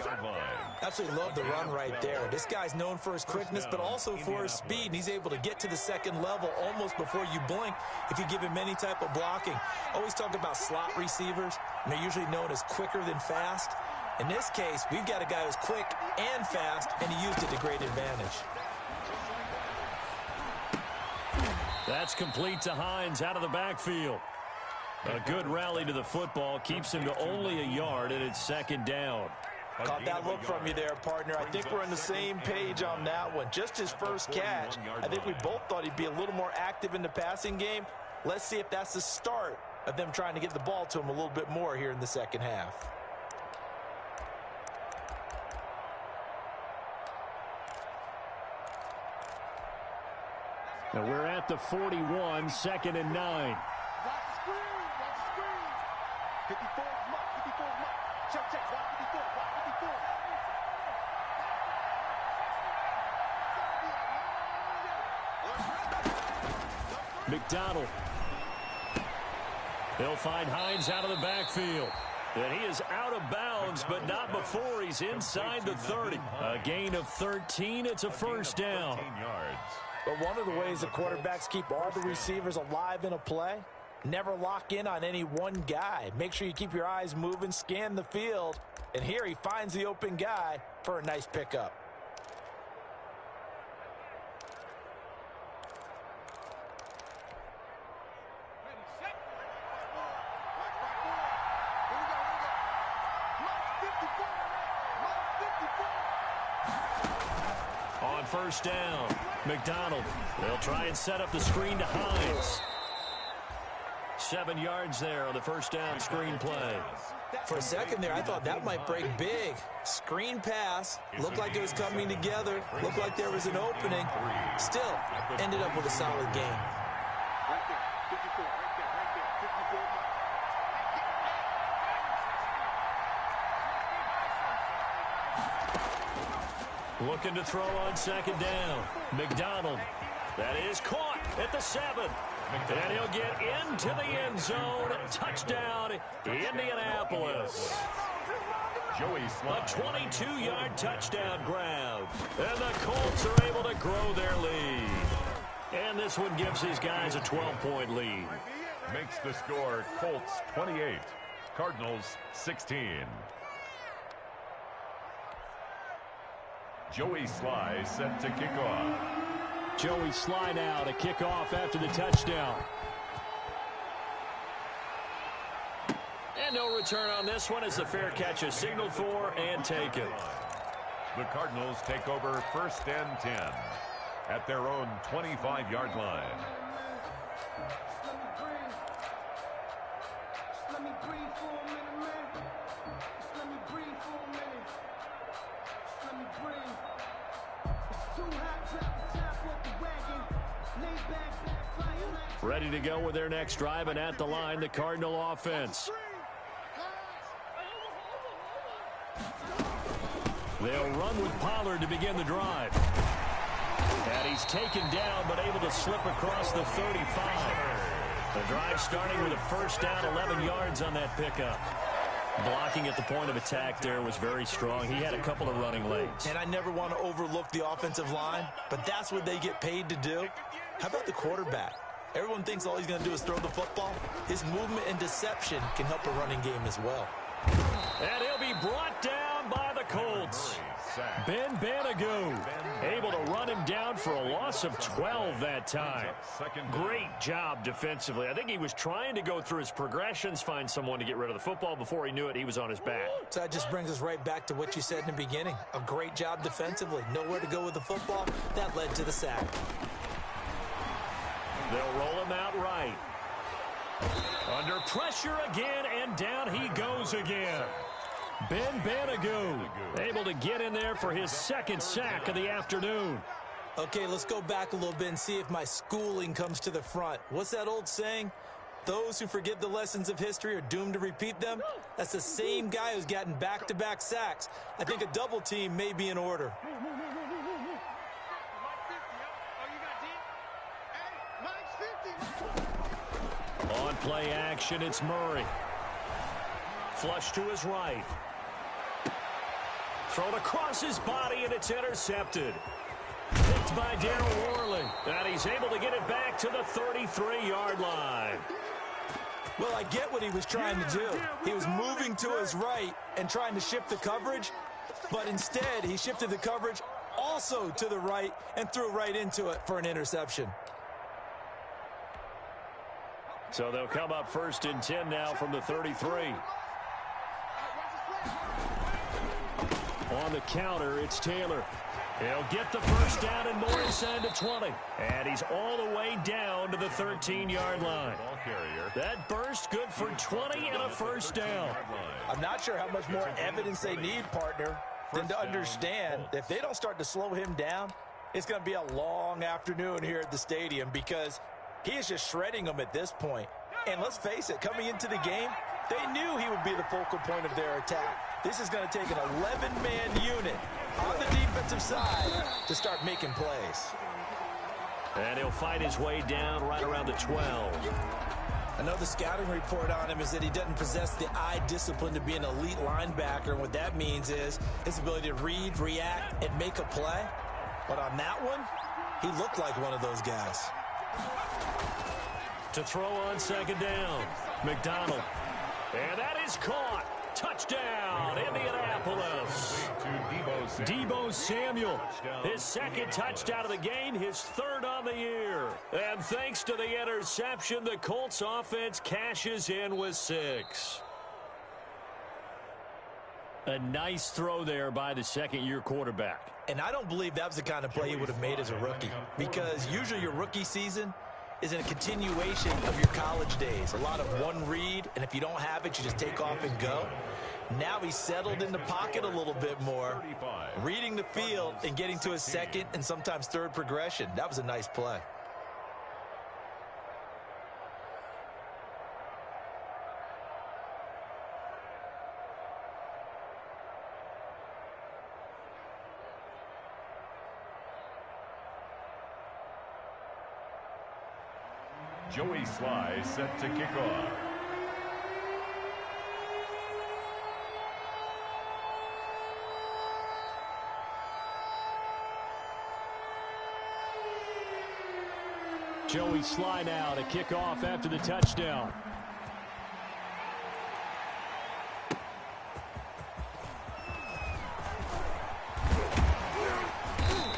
Speaker 7: Absolutely love the run right there. This guy's known for his quickness, but also for his speed. And he's able to get to the second level almost before you blink if you give him any type of blocking. Always talk about slot receivers, and they're usually known as quicker than fast. In this case, we've got a guy who's quick and fast, and he used it to great advantage.
Speaker 6: That's complete to Hines out of the backfield. A good rally to the football keeps him to only a yard, and it's 2nd down.
Speaker 7: Caught that look from you there, partner. I think we're on the same page on that one. Just his first catch. I think we both thought he'd be a little more active in the passing game. Let's see if that's the start of them trying to get the ball to him a little bit more here in the second half.
Speaker 6: Now we're at the 41, 2nd and 9.
Speaker 9: Watch the screen. 54 mark. Check. Watch 54.
Speaker 6: McDonald. He'll find Hines out of the backfield. And he is out of bounds, but not before he's inside the 30. A gain of 13. It's a first down.
Speaker 7: But one of the ways the quarterbacks keep all the receivers alive in a play, never lock in on any one guy. Make sure you keep your eyes moving, scan the field. And here he finds the open guy for a nice pickup.
Speaker 6: On first down, McDonald. They'll try and set up the screen to Hines. 7 yards there on the first down screen play.
Speaker 7: For a second there, I thought that might break big. Screen pass. Looked like it was coming together. Looked like there was an opening. Still, ended up with a solid gain.
Speaker 6: Looking to throw on second down. McDonald. That is caught at the 7. And he'll get into the end zone. Touchdown, Indianapolis. A 22-yard touchdown grab. And the Colts are able to grow their lead. And this one gives these guys a 12-point lead.
Speaker 8: Makes the score Colts 28, Cardinals 16. Joey Sly set to kick off.
Speaker 6: Joey Sly now to kick off after the touchdown. And no return on this one as the fair catch is signaled for and taken.
Speaker 8: The Cardinals take over first and 10 at their own 25-yard line.
Speaker 3: Let me breathe for a minute, man. Just let me breathe for a minute. Just let me breathe. It's too hot, drop the top off the wagon. Lay back, fire like...
Speaker 6: Ready to go with their next drive, and at the line, the Cardinal offense. They'll run with Pollard to begin the drive. And he's taken down, but able to slip across the 35. The drive starting with a first down, 11 yards on that pickup. Blocking at the point of attack there was very strong. He had a couple of running lanes.
Speaker 7: And I never want to overlook the offensive line, but that's what they get paid to do. How about the quarterback? Everyone thinks all he's going to do is throw the football. His movement and deception can help a running game as well.
Speaker 6: And he'll be brought down by the Colts. Ben Banogu able to run him down for a loss of 12 that time. Great job defensively. I think he was trying to go through his progressions, find someone to get rid of the football. Before he knew it, he was on his back.
Speaker 7: So that just brings us right back to what you said in the beginning. A great job defensively. Nowhere to go with the football. That led to the sack.
Speaker 6: They'll roll him out right. Under pressure again, and down he goes again. Ben Banogu able to get in there for his second sack of the afternoon.
Speaker 7: Okay, let's go back a little bit and see if my schooling comes to the front. What's that old saying? Those who forget the lessons of history are doomed to repeat them. That's the same guy who's gotten back-to-back sacks. I think a double team may be in order.
Speaker 6: On play action, it's Murray. Flush to his right. Thrown across his body, and it's intercepted. Picked by Darryl Worley. And he's able to get it back to the 33-yard line.
Speaker 7: Well, I get what he was trying to do. He was moving to his right and trying to shift the coverage, but instead he shifted the coverage also to the right and threw right into it for an interception.
Speaker 6: So they'll come up first and 10 now from the 33. On the counter, it's Taylor. He'll get the first down and more inside the 20. And he's all the way down to the 13-yard line. That burst good for 20 and a first down.
Speaker 7: I'm not sure how much more evidence they need, partner, than to understand that if they don't start to slow him down, it's going to be a long afternoon here at the stadium because he is just shredding them at this point. And let's face it, coming into the game, they knew he would be the focal point of their attack. This is going to take an 11-man unit on the defensive side to start making plays.
Speaker 6: And he'll fight his way down right around the 12.
Speaker 7: I know the scouting report on him is that he doesn't possess the eye discipline to be an elite linebacker. And what that means is his ability to read, react, and make a play. But on that one, he looked like one of those guys.
Speaker 6: To throw on second down, McDonald. And that is caught. Touchdown, Indianapolis. Deebo Samuel, his second touchdown of the game, his third on the year. And thanks to the interception, the Colts offense cashes in with 6. A nice throw there by the second-year quarterback.
Speaker 7: And I don't believe that was the kind of play he would have made as a rookie, because usually your rookie season is in a continuation of your college days. A lot of one read, and if you don't have it, you just take off and go. Now he's settled in the pocket a little bit more, reading the field and getting to his second and sometimes third progression. That was a nice play.
Speaker 8: Joey Sly set to kick off.
Speaker 6: Joey Sly now to kick off after the touchdown.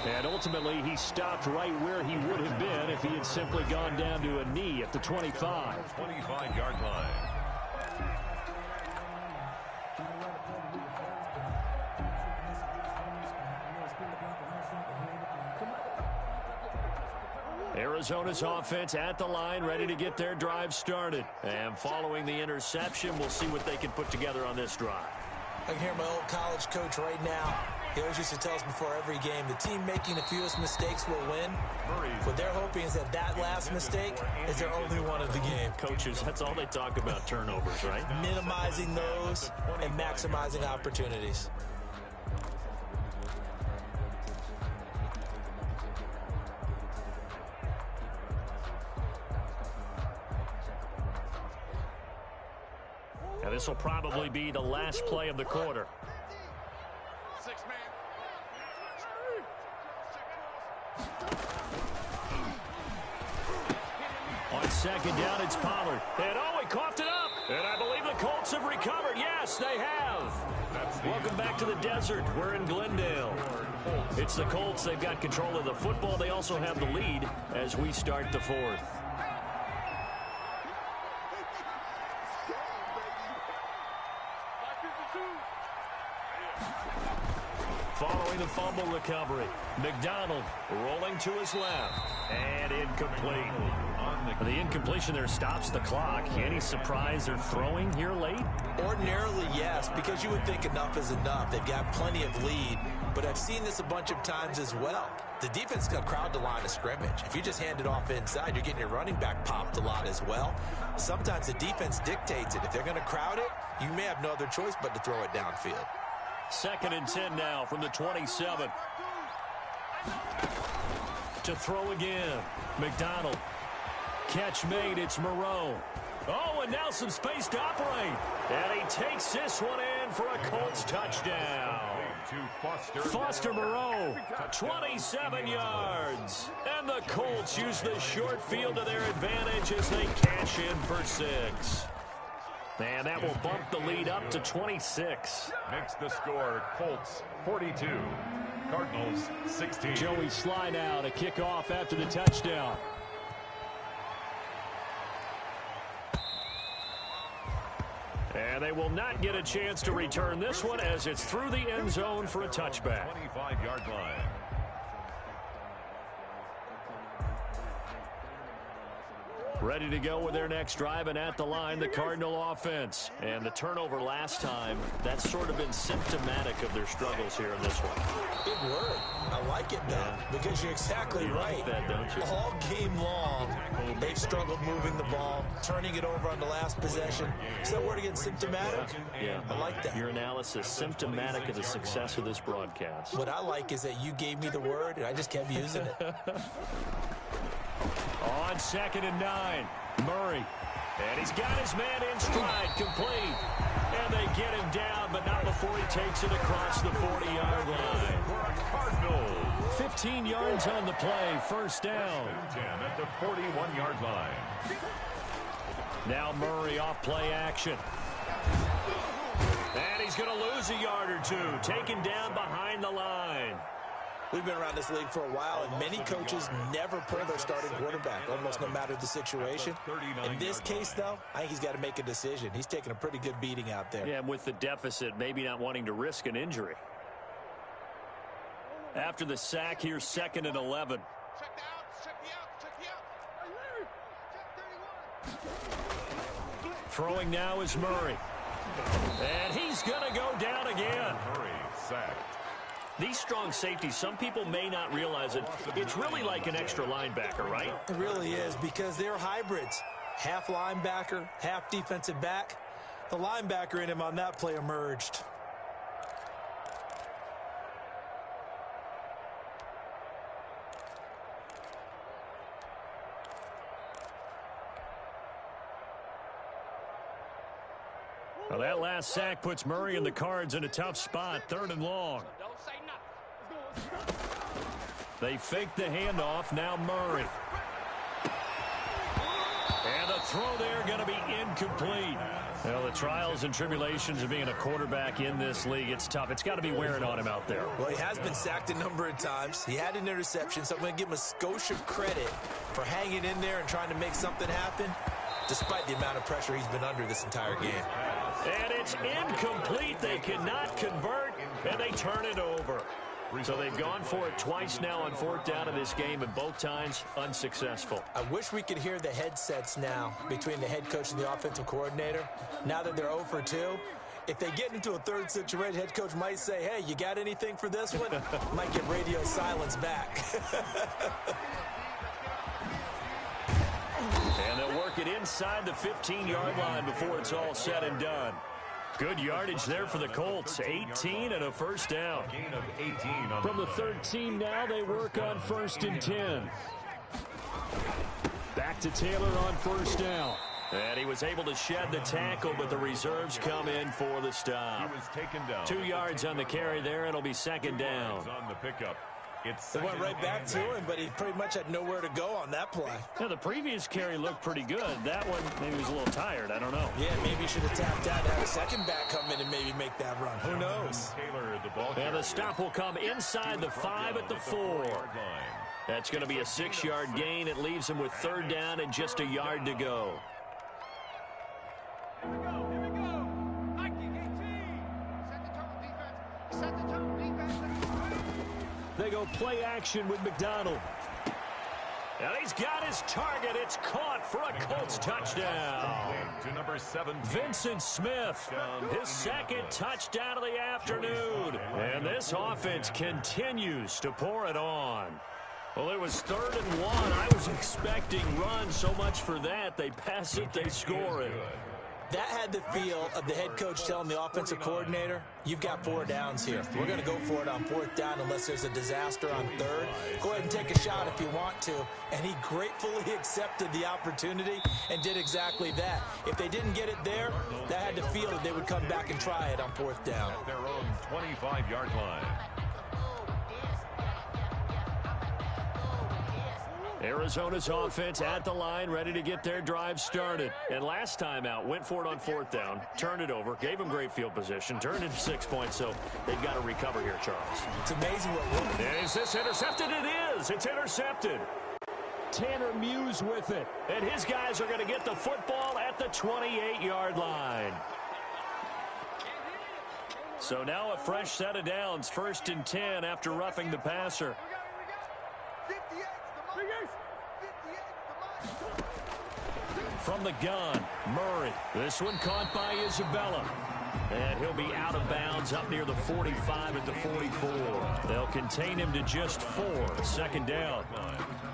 Speaker 6: And ultimately, he stopped right where he would have been if he had simply gone down to a knee at the 25.
Speaker 8: 25-yard line.
Speaker 6: Arizona's offense at the line, ready to get their drive started. And following the interception, we'll see what they can put together on this drive.
Speaker 7: I can hear my old college coach right now. He always used to tell us before every game, the team making the fewest mistakes will win. What they're hoping is that that last mistake is their only one of the game.
Speaker 6: Coaches, that's all they talk about, turnovers, right?
Speaker 7: Minimizing those and maximizing opportunities.
Speaker 6: And this will probably be the last play of the quarter. On second down, it's Pollard. And he coughed it up. And I believe the Colts have recovered. Yes, they have. Welcome back to the desert. We're in Glendale. It's the Colts. They've got control of the football. They also have the lead as we start the fourth. Following the fumble recovery, McDonald rolling to his left and incomplete. The incompletion there stops the clock. Any surprise they're throwing here late?
Speaker 7: Ordinarily, yes, because you would think enough is enough. They've got plenty of lead, but I've seen this a bunch of times as well. The defense is going to crowd the line of scrimmage. If you just hand it off inside, you're getting your running back popped a lot as well. Sometimes the defense dictates it. If they're going to crowd it, you may have no other choice but to throw it downfield.
Speaker 6: 2nd and 10 now from the 27. To throw again. McDonald. Catch made. It's Moreau. Oh, and now some space to operate. And he takes this one in for a Colts touchdown. Foster Moreau, 27 yards. And the Colts use the short field to their advantage as they cash in for 6. And that will bump the lead up to 26.
Speaker 8: Makes the score Colts 42, Cardinals 16.
Speaker 6: Joey Sly now to kick off after the touchdown. And they will not get a chance to return this one as it's through the end zone for a touchback.
Speaker 8: 25-yard line.
Speaker 6: Ready to go with their next drive, and at the line, the Cardinal offense. And the turnover last time, that's sort of been symptomatic of their struggles here in this one.
Speaker 7: Big word. I like it, though, because you're exactly right.
Speaker 6: Like that, don't you?
Speaker 7: All game long, they've struggled moving the ball, turning it over on the last possession. Is that word again, symptomatic?
Speaker 6: Yeah.
Speaker 7: I like that.
Speaker 6: Your analysis, symptomatic of the success of this broadcast.
Speaker 7: What I like is that you gave me the word, and I just kept using it.
Speaker 6: on 2nd and 9. Murray. And he's got his man in stride, complete. And they get him down, but not before he takes it across the 40-yard line.
Speaker 8: Cardinals.
Speaker 6: 15 yards on the play, first down.
Speaker 8: 10 at the 41-yard line.
Speaker 6: Now Murray off play action. And he's going to lose a yard or two, taken down behind the line.
Speaker 7: We've been around this league for a while, and many coaches never pull their starting quarterback, almost no matter the situation. In this case, though, I think he's got to make a decision. He's taking a pretty good beating out there.
Speaker 6: Yeah, and with the deficit, maybe not wanting to risk an injury. After the sack, here's 2nd and 11.
Speaker 9: Check the outs, check the outs. Check the outs.
Speaker 6: Throwing now is Murray. And he's going to go down again.
Speaker 8: Murray sacked.
Speaker 6: These strong safeties, some people may not realize it. It's really like an extra linebacker, right?
Speaker 7: It really is, because they're hybrids. Half linebacker, half defensive back. The linebacker in him on that play emerged.
Speaker 6: Well, that last sack puts Murray and the Cards in a tough spot, 3rd and long.
Speaker 9: Don't say nothing.
Speaker 6: They fake the handoff, now Murray. And the throw there going to be incomplete. Well, the trials and tribulations of being a quarterback in this league, it's tough. It's got to be wearing on him out there.
Speaker 7: Well, he has been sacked a number of times. He had an interception, so I'm going to give him a skosh of credit for hanging in there and trying to make something happen, despite the amount of pressure he's been under this entire game.
Speaker 6: And it's incomplete. They cannot convert, and they turn it over. So they've gone for it twice now on 4th down in this game, and both times unsuccessful.
Speaker 7: I wish we could hear the headsets now between the head coach and the offensive coordinator. Now that they're 0 for 2, if they get into a third situation, head coach might say, hey, you got anything for this one? Might get radio silence back.
Speaker 6: And they'll work it inside the 15-yard line before it's all said and done. Good yardage there for the Colts. 18 and a first down.
Speaker 8: Gain of 18 on
Speaker 6: From the 13 now, they work on 1st and 10. Back to Taylor on 1st down. And he was able to shed the tackle, but the reserves come in for the stop.
Speaker 8: He was taken down.
Speaker 6: 2 yards on the carry there, and it'll be 2nd down.
Speaker 8: On the pickup. It's
Speaker 7: They went right back to him, but he pretty much had nowhere to go on that play.
Speaker 6: Now, the previous carry looked pretty good. That one, maybe he was a little tired. I don't know.
Speaker 7: Yeah, maybe he should have tapped out and had a second back come in and maybe make that run. Who knows?
Speaker 8: Taylor, the ball.
Speaker 6: And the stop will come inside the 5 at the 4. That's going to be a 6-yard gain. It leaves him with 3rd down and just a yard to go.
Speaker 9: Here we go. Nike 18. Set the tone, defense. Set the tone, defense.
Speaker 6: They go play action with McDonald. And he's got his target. It's caught for a Colts touchdown.
Speaker 8: To number 7.
Speaker 6: Vincent Smith, his 2nd touchdown of the afternoon. And this offense continues to pour it on. Well, it was 3rd and 1. I was expecting runs, so much for that. They pass it, they score it.
Speaker 7: That had the feel of the head coach telling the offensive coordinator, you've got 4 downs here. We're going to go for it on 4th down unless there's a disaster on 3rd. Go ahead and take a shot if you want to. And he gratefully accepted the opportunity and did exactly that. If they didn't get it there, that had the feel that they would come back and try it on 4th down.
Speaker 8: At their own 25-yard line.
Speaker 6: Arizona's offense at the line, ready to get their drive started. And last time out, went for it on 4th down, turned it over, gave them great field position, turned into 6 points, so they've got to recover here, Charles.
Speaker 7: It's amazing what we're...
Speaker 6: Is this intercepted? It is. It's intercepted. Tanner Muse with it. And his guys are going to get the football at the 28-yard line. So now a fresh set of downs, 1st and 10 after roughing the passer. From the gun, Murray. This one caught by Isabella. And he'll be out of bounds up near the 45 at the 44. They'll contain him to just 4. 2nd down.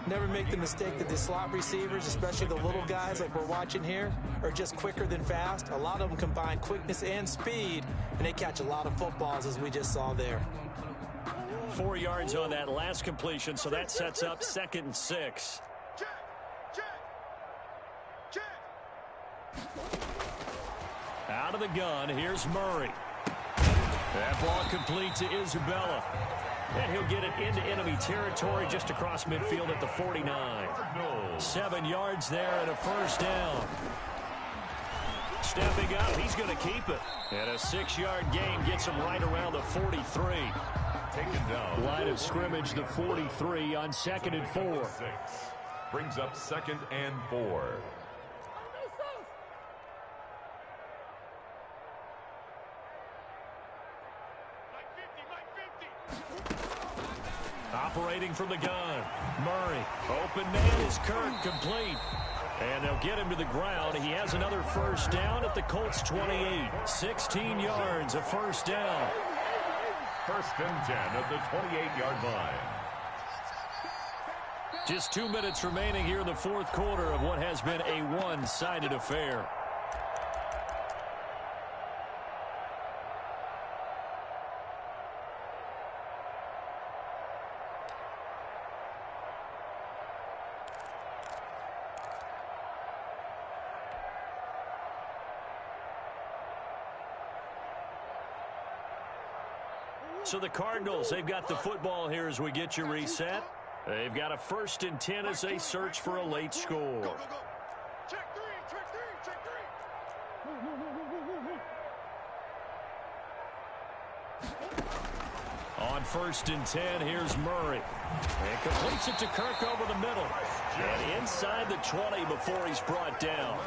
Speaker 7: Never make the mistake that the slot receivers, especially the little guys like we're watching here, are just quicker than fast. A lot of them combine quickness and speed, and they catch a lot of footballs, as we just saw there.
Speaker 6: 4 yards on that last completion, so that sets up 2nd and 6.
Speaker 9: Check, check.
Speaker 6: Out of the gun, here's Murray. That ball complete to Isabella. And he'll get it into enemy territory just across midfield at the 49. 7 yards there and a first down. Stepping up, he's going to keep it. And a 6-yard gain gets him right around the 43.
Speaker 8: Taken down.
Speaker 6: Line of scrimmage, the 43 on 2nd and 4.
Speaker 8: Brings up 2nd and 4.
Speaker 6: Operating from the gun, Murray. Open man is Kirk, complete. And they'll get him to the ground. He has another first down at the Colts 28. 16 yards, a first down.
Speaker 8: 1st and 10 at the 28-yard line.
Speaker 6: Just 2 minutes remaining here in the 4th quarter of what has been a one-sided affair. So the Cardinals, they've got the football here as we get you reset. They've got a 1st and 10 as they search for a late score.
Speaker 9: Go, go, go. Check three, check three, check three.
Speaker 6: On 1st and 10, here's Murray. And completes it to Kirk over the middle. And inside the 20 before he's brought down.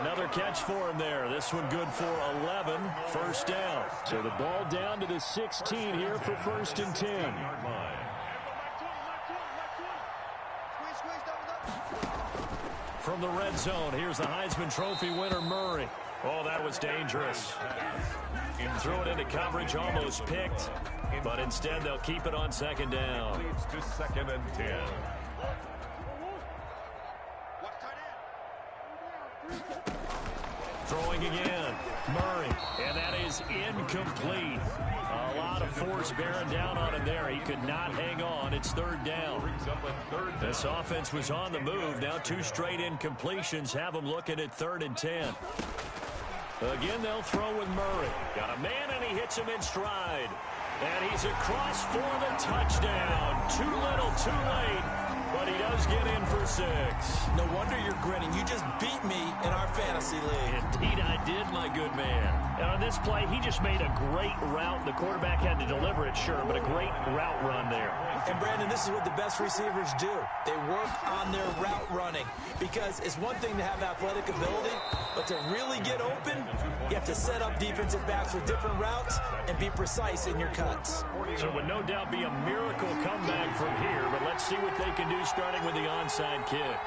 Speaker 6: Another catch for him there. This one good for 11. First down. So the ball down to the 16 here for 1st and 10. From the red zone, here's the Heisman Trophy winner, Murray. Oh, that was dangerous. Threw it into coverage, almost picked. But instead, they'll keep it on 2nd down.
Speaker 8: Leads to 2nd and 10.
Speaker 6: Throwing again, Murray, and that is incomplete. A lot of force bearing down on him there. He could not hang on. It's 3rd down. This offense was on the move. Now 2 straight incompletions have them looking at 3rd and 10. Again, they'll throw with Murray. Got a man, and he hits him in stride. And he's across for the touchdown. Too little, too late. But he does get in for 6.
Speaker 7: No wonder you're grinning. You just beat me in our fantasy league.
Speaker 6: Indeed I did, my good man. And on this play, he just made a great route. The quarterback had to deliver it, sure, but a great route run there.
Speaker 7: And, Brandon, this is what the best receivers do. They work on their route running because it's one thing to have athletic ability, but to really get open, you have to set up defensive backs with different routes and be precise in your cuts.
Speaker 6: So it would no doubt be a miracle comeback from here, but let's see what they can do starting with the onside kick.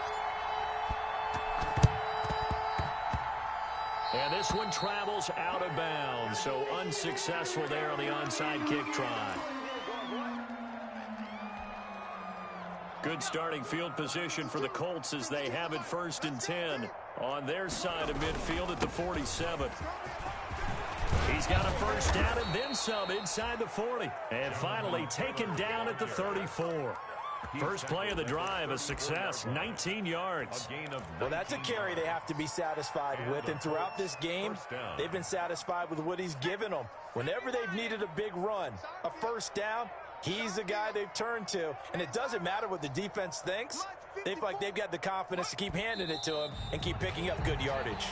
Speaker 6: And this one travels out of bounds, so unsuccessful there on the onside kick try. Good starting field position for the Colts as they have it 1st and 10 on their side of midfield at the 47. He's got a first down and then some inside the 40. And finally taken down at the 34. First play of the drive, a success, 19 yards.
Speaker 7: Well, that's a carry they have to be satisfied with. And throughout this game, they've been satisfied with what he's given them. Whenever they've needed a big run, a first down, he's the guy they've turned to. And it doesn't matter what the defense thinks. They feel like they've got the confidence to keep handing it to him and keep picking up good yardage.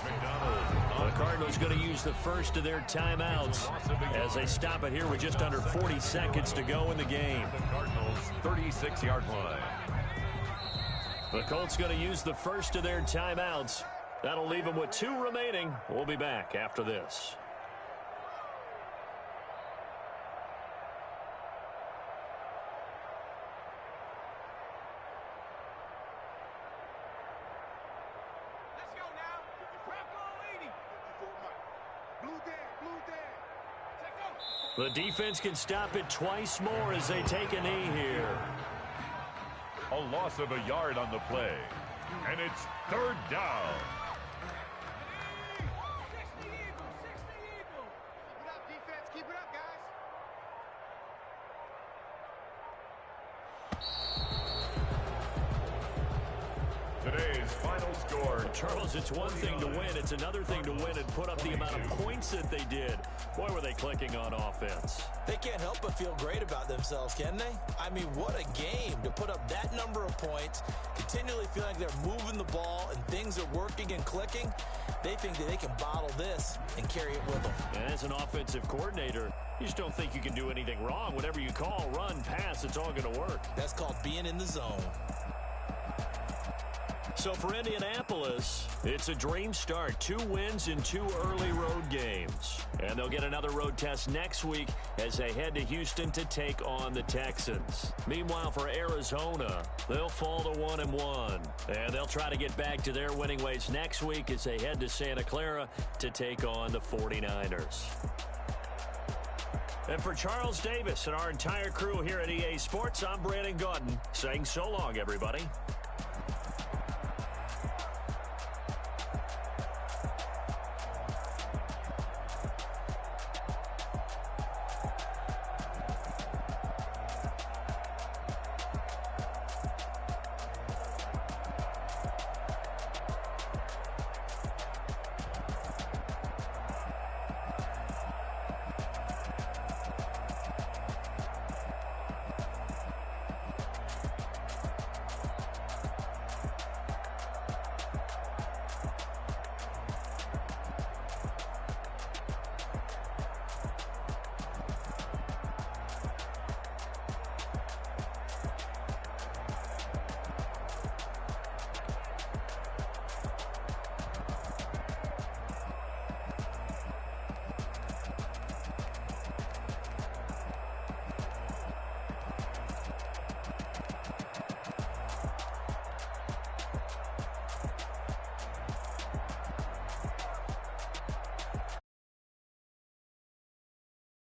Speaker 6: The Cardinals going to use the first of their timeouts as they stop it here with just under 40 seconds to go in the game.
Speaker 8: The Cardinals 36-yard line.
Speaker 6: The Colts going to use the first of their timeouts. That'll leave them with 2 remaining. We'll be back after this. The defense can stop it twice more as they take a knee here.
Speaker 8: A loss of a yard on the play. And it's 3rd down.
Speaker 9: Keep it up, guys.
Speaker 8: Today's final score,
Speaker 6: Charles, it's one thing to win. It's another thing to win and put up the amount of points that they did. Boy, were they clicking on offense.
Speaker 7: They can't help but feel great about themselves, can they? I mean, what a game to put up that number of points, continually feeling like they're moving the ball and things are working and clicking. They think that they can bottle this and carry it with them.
Speaker 6: And as an offensive coordinator, you just don't think you can do anything wrong. Whatever you call, run, pass, it's all going to work.
Speaker 7: That's called being in the zone.
Speaker 6: So for Indianapolis, it's a dream start. 2 wins in 2 early road games. And they'll get another road test next week as they head to Houston to take on the Texans. Meanwhile, for Arizona, they'll fall to 1-1. And they'll try to get back to their winning ways next week as they head to Santa Clara to take on the 49ers. And for Charles Davis and our entire crew here at EA Sports, I'm Brandon Gaudin saying so long, everybody.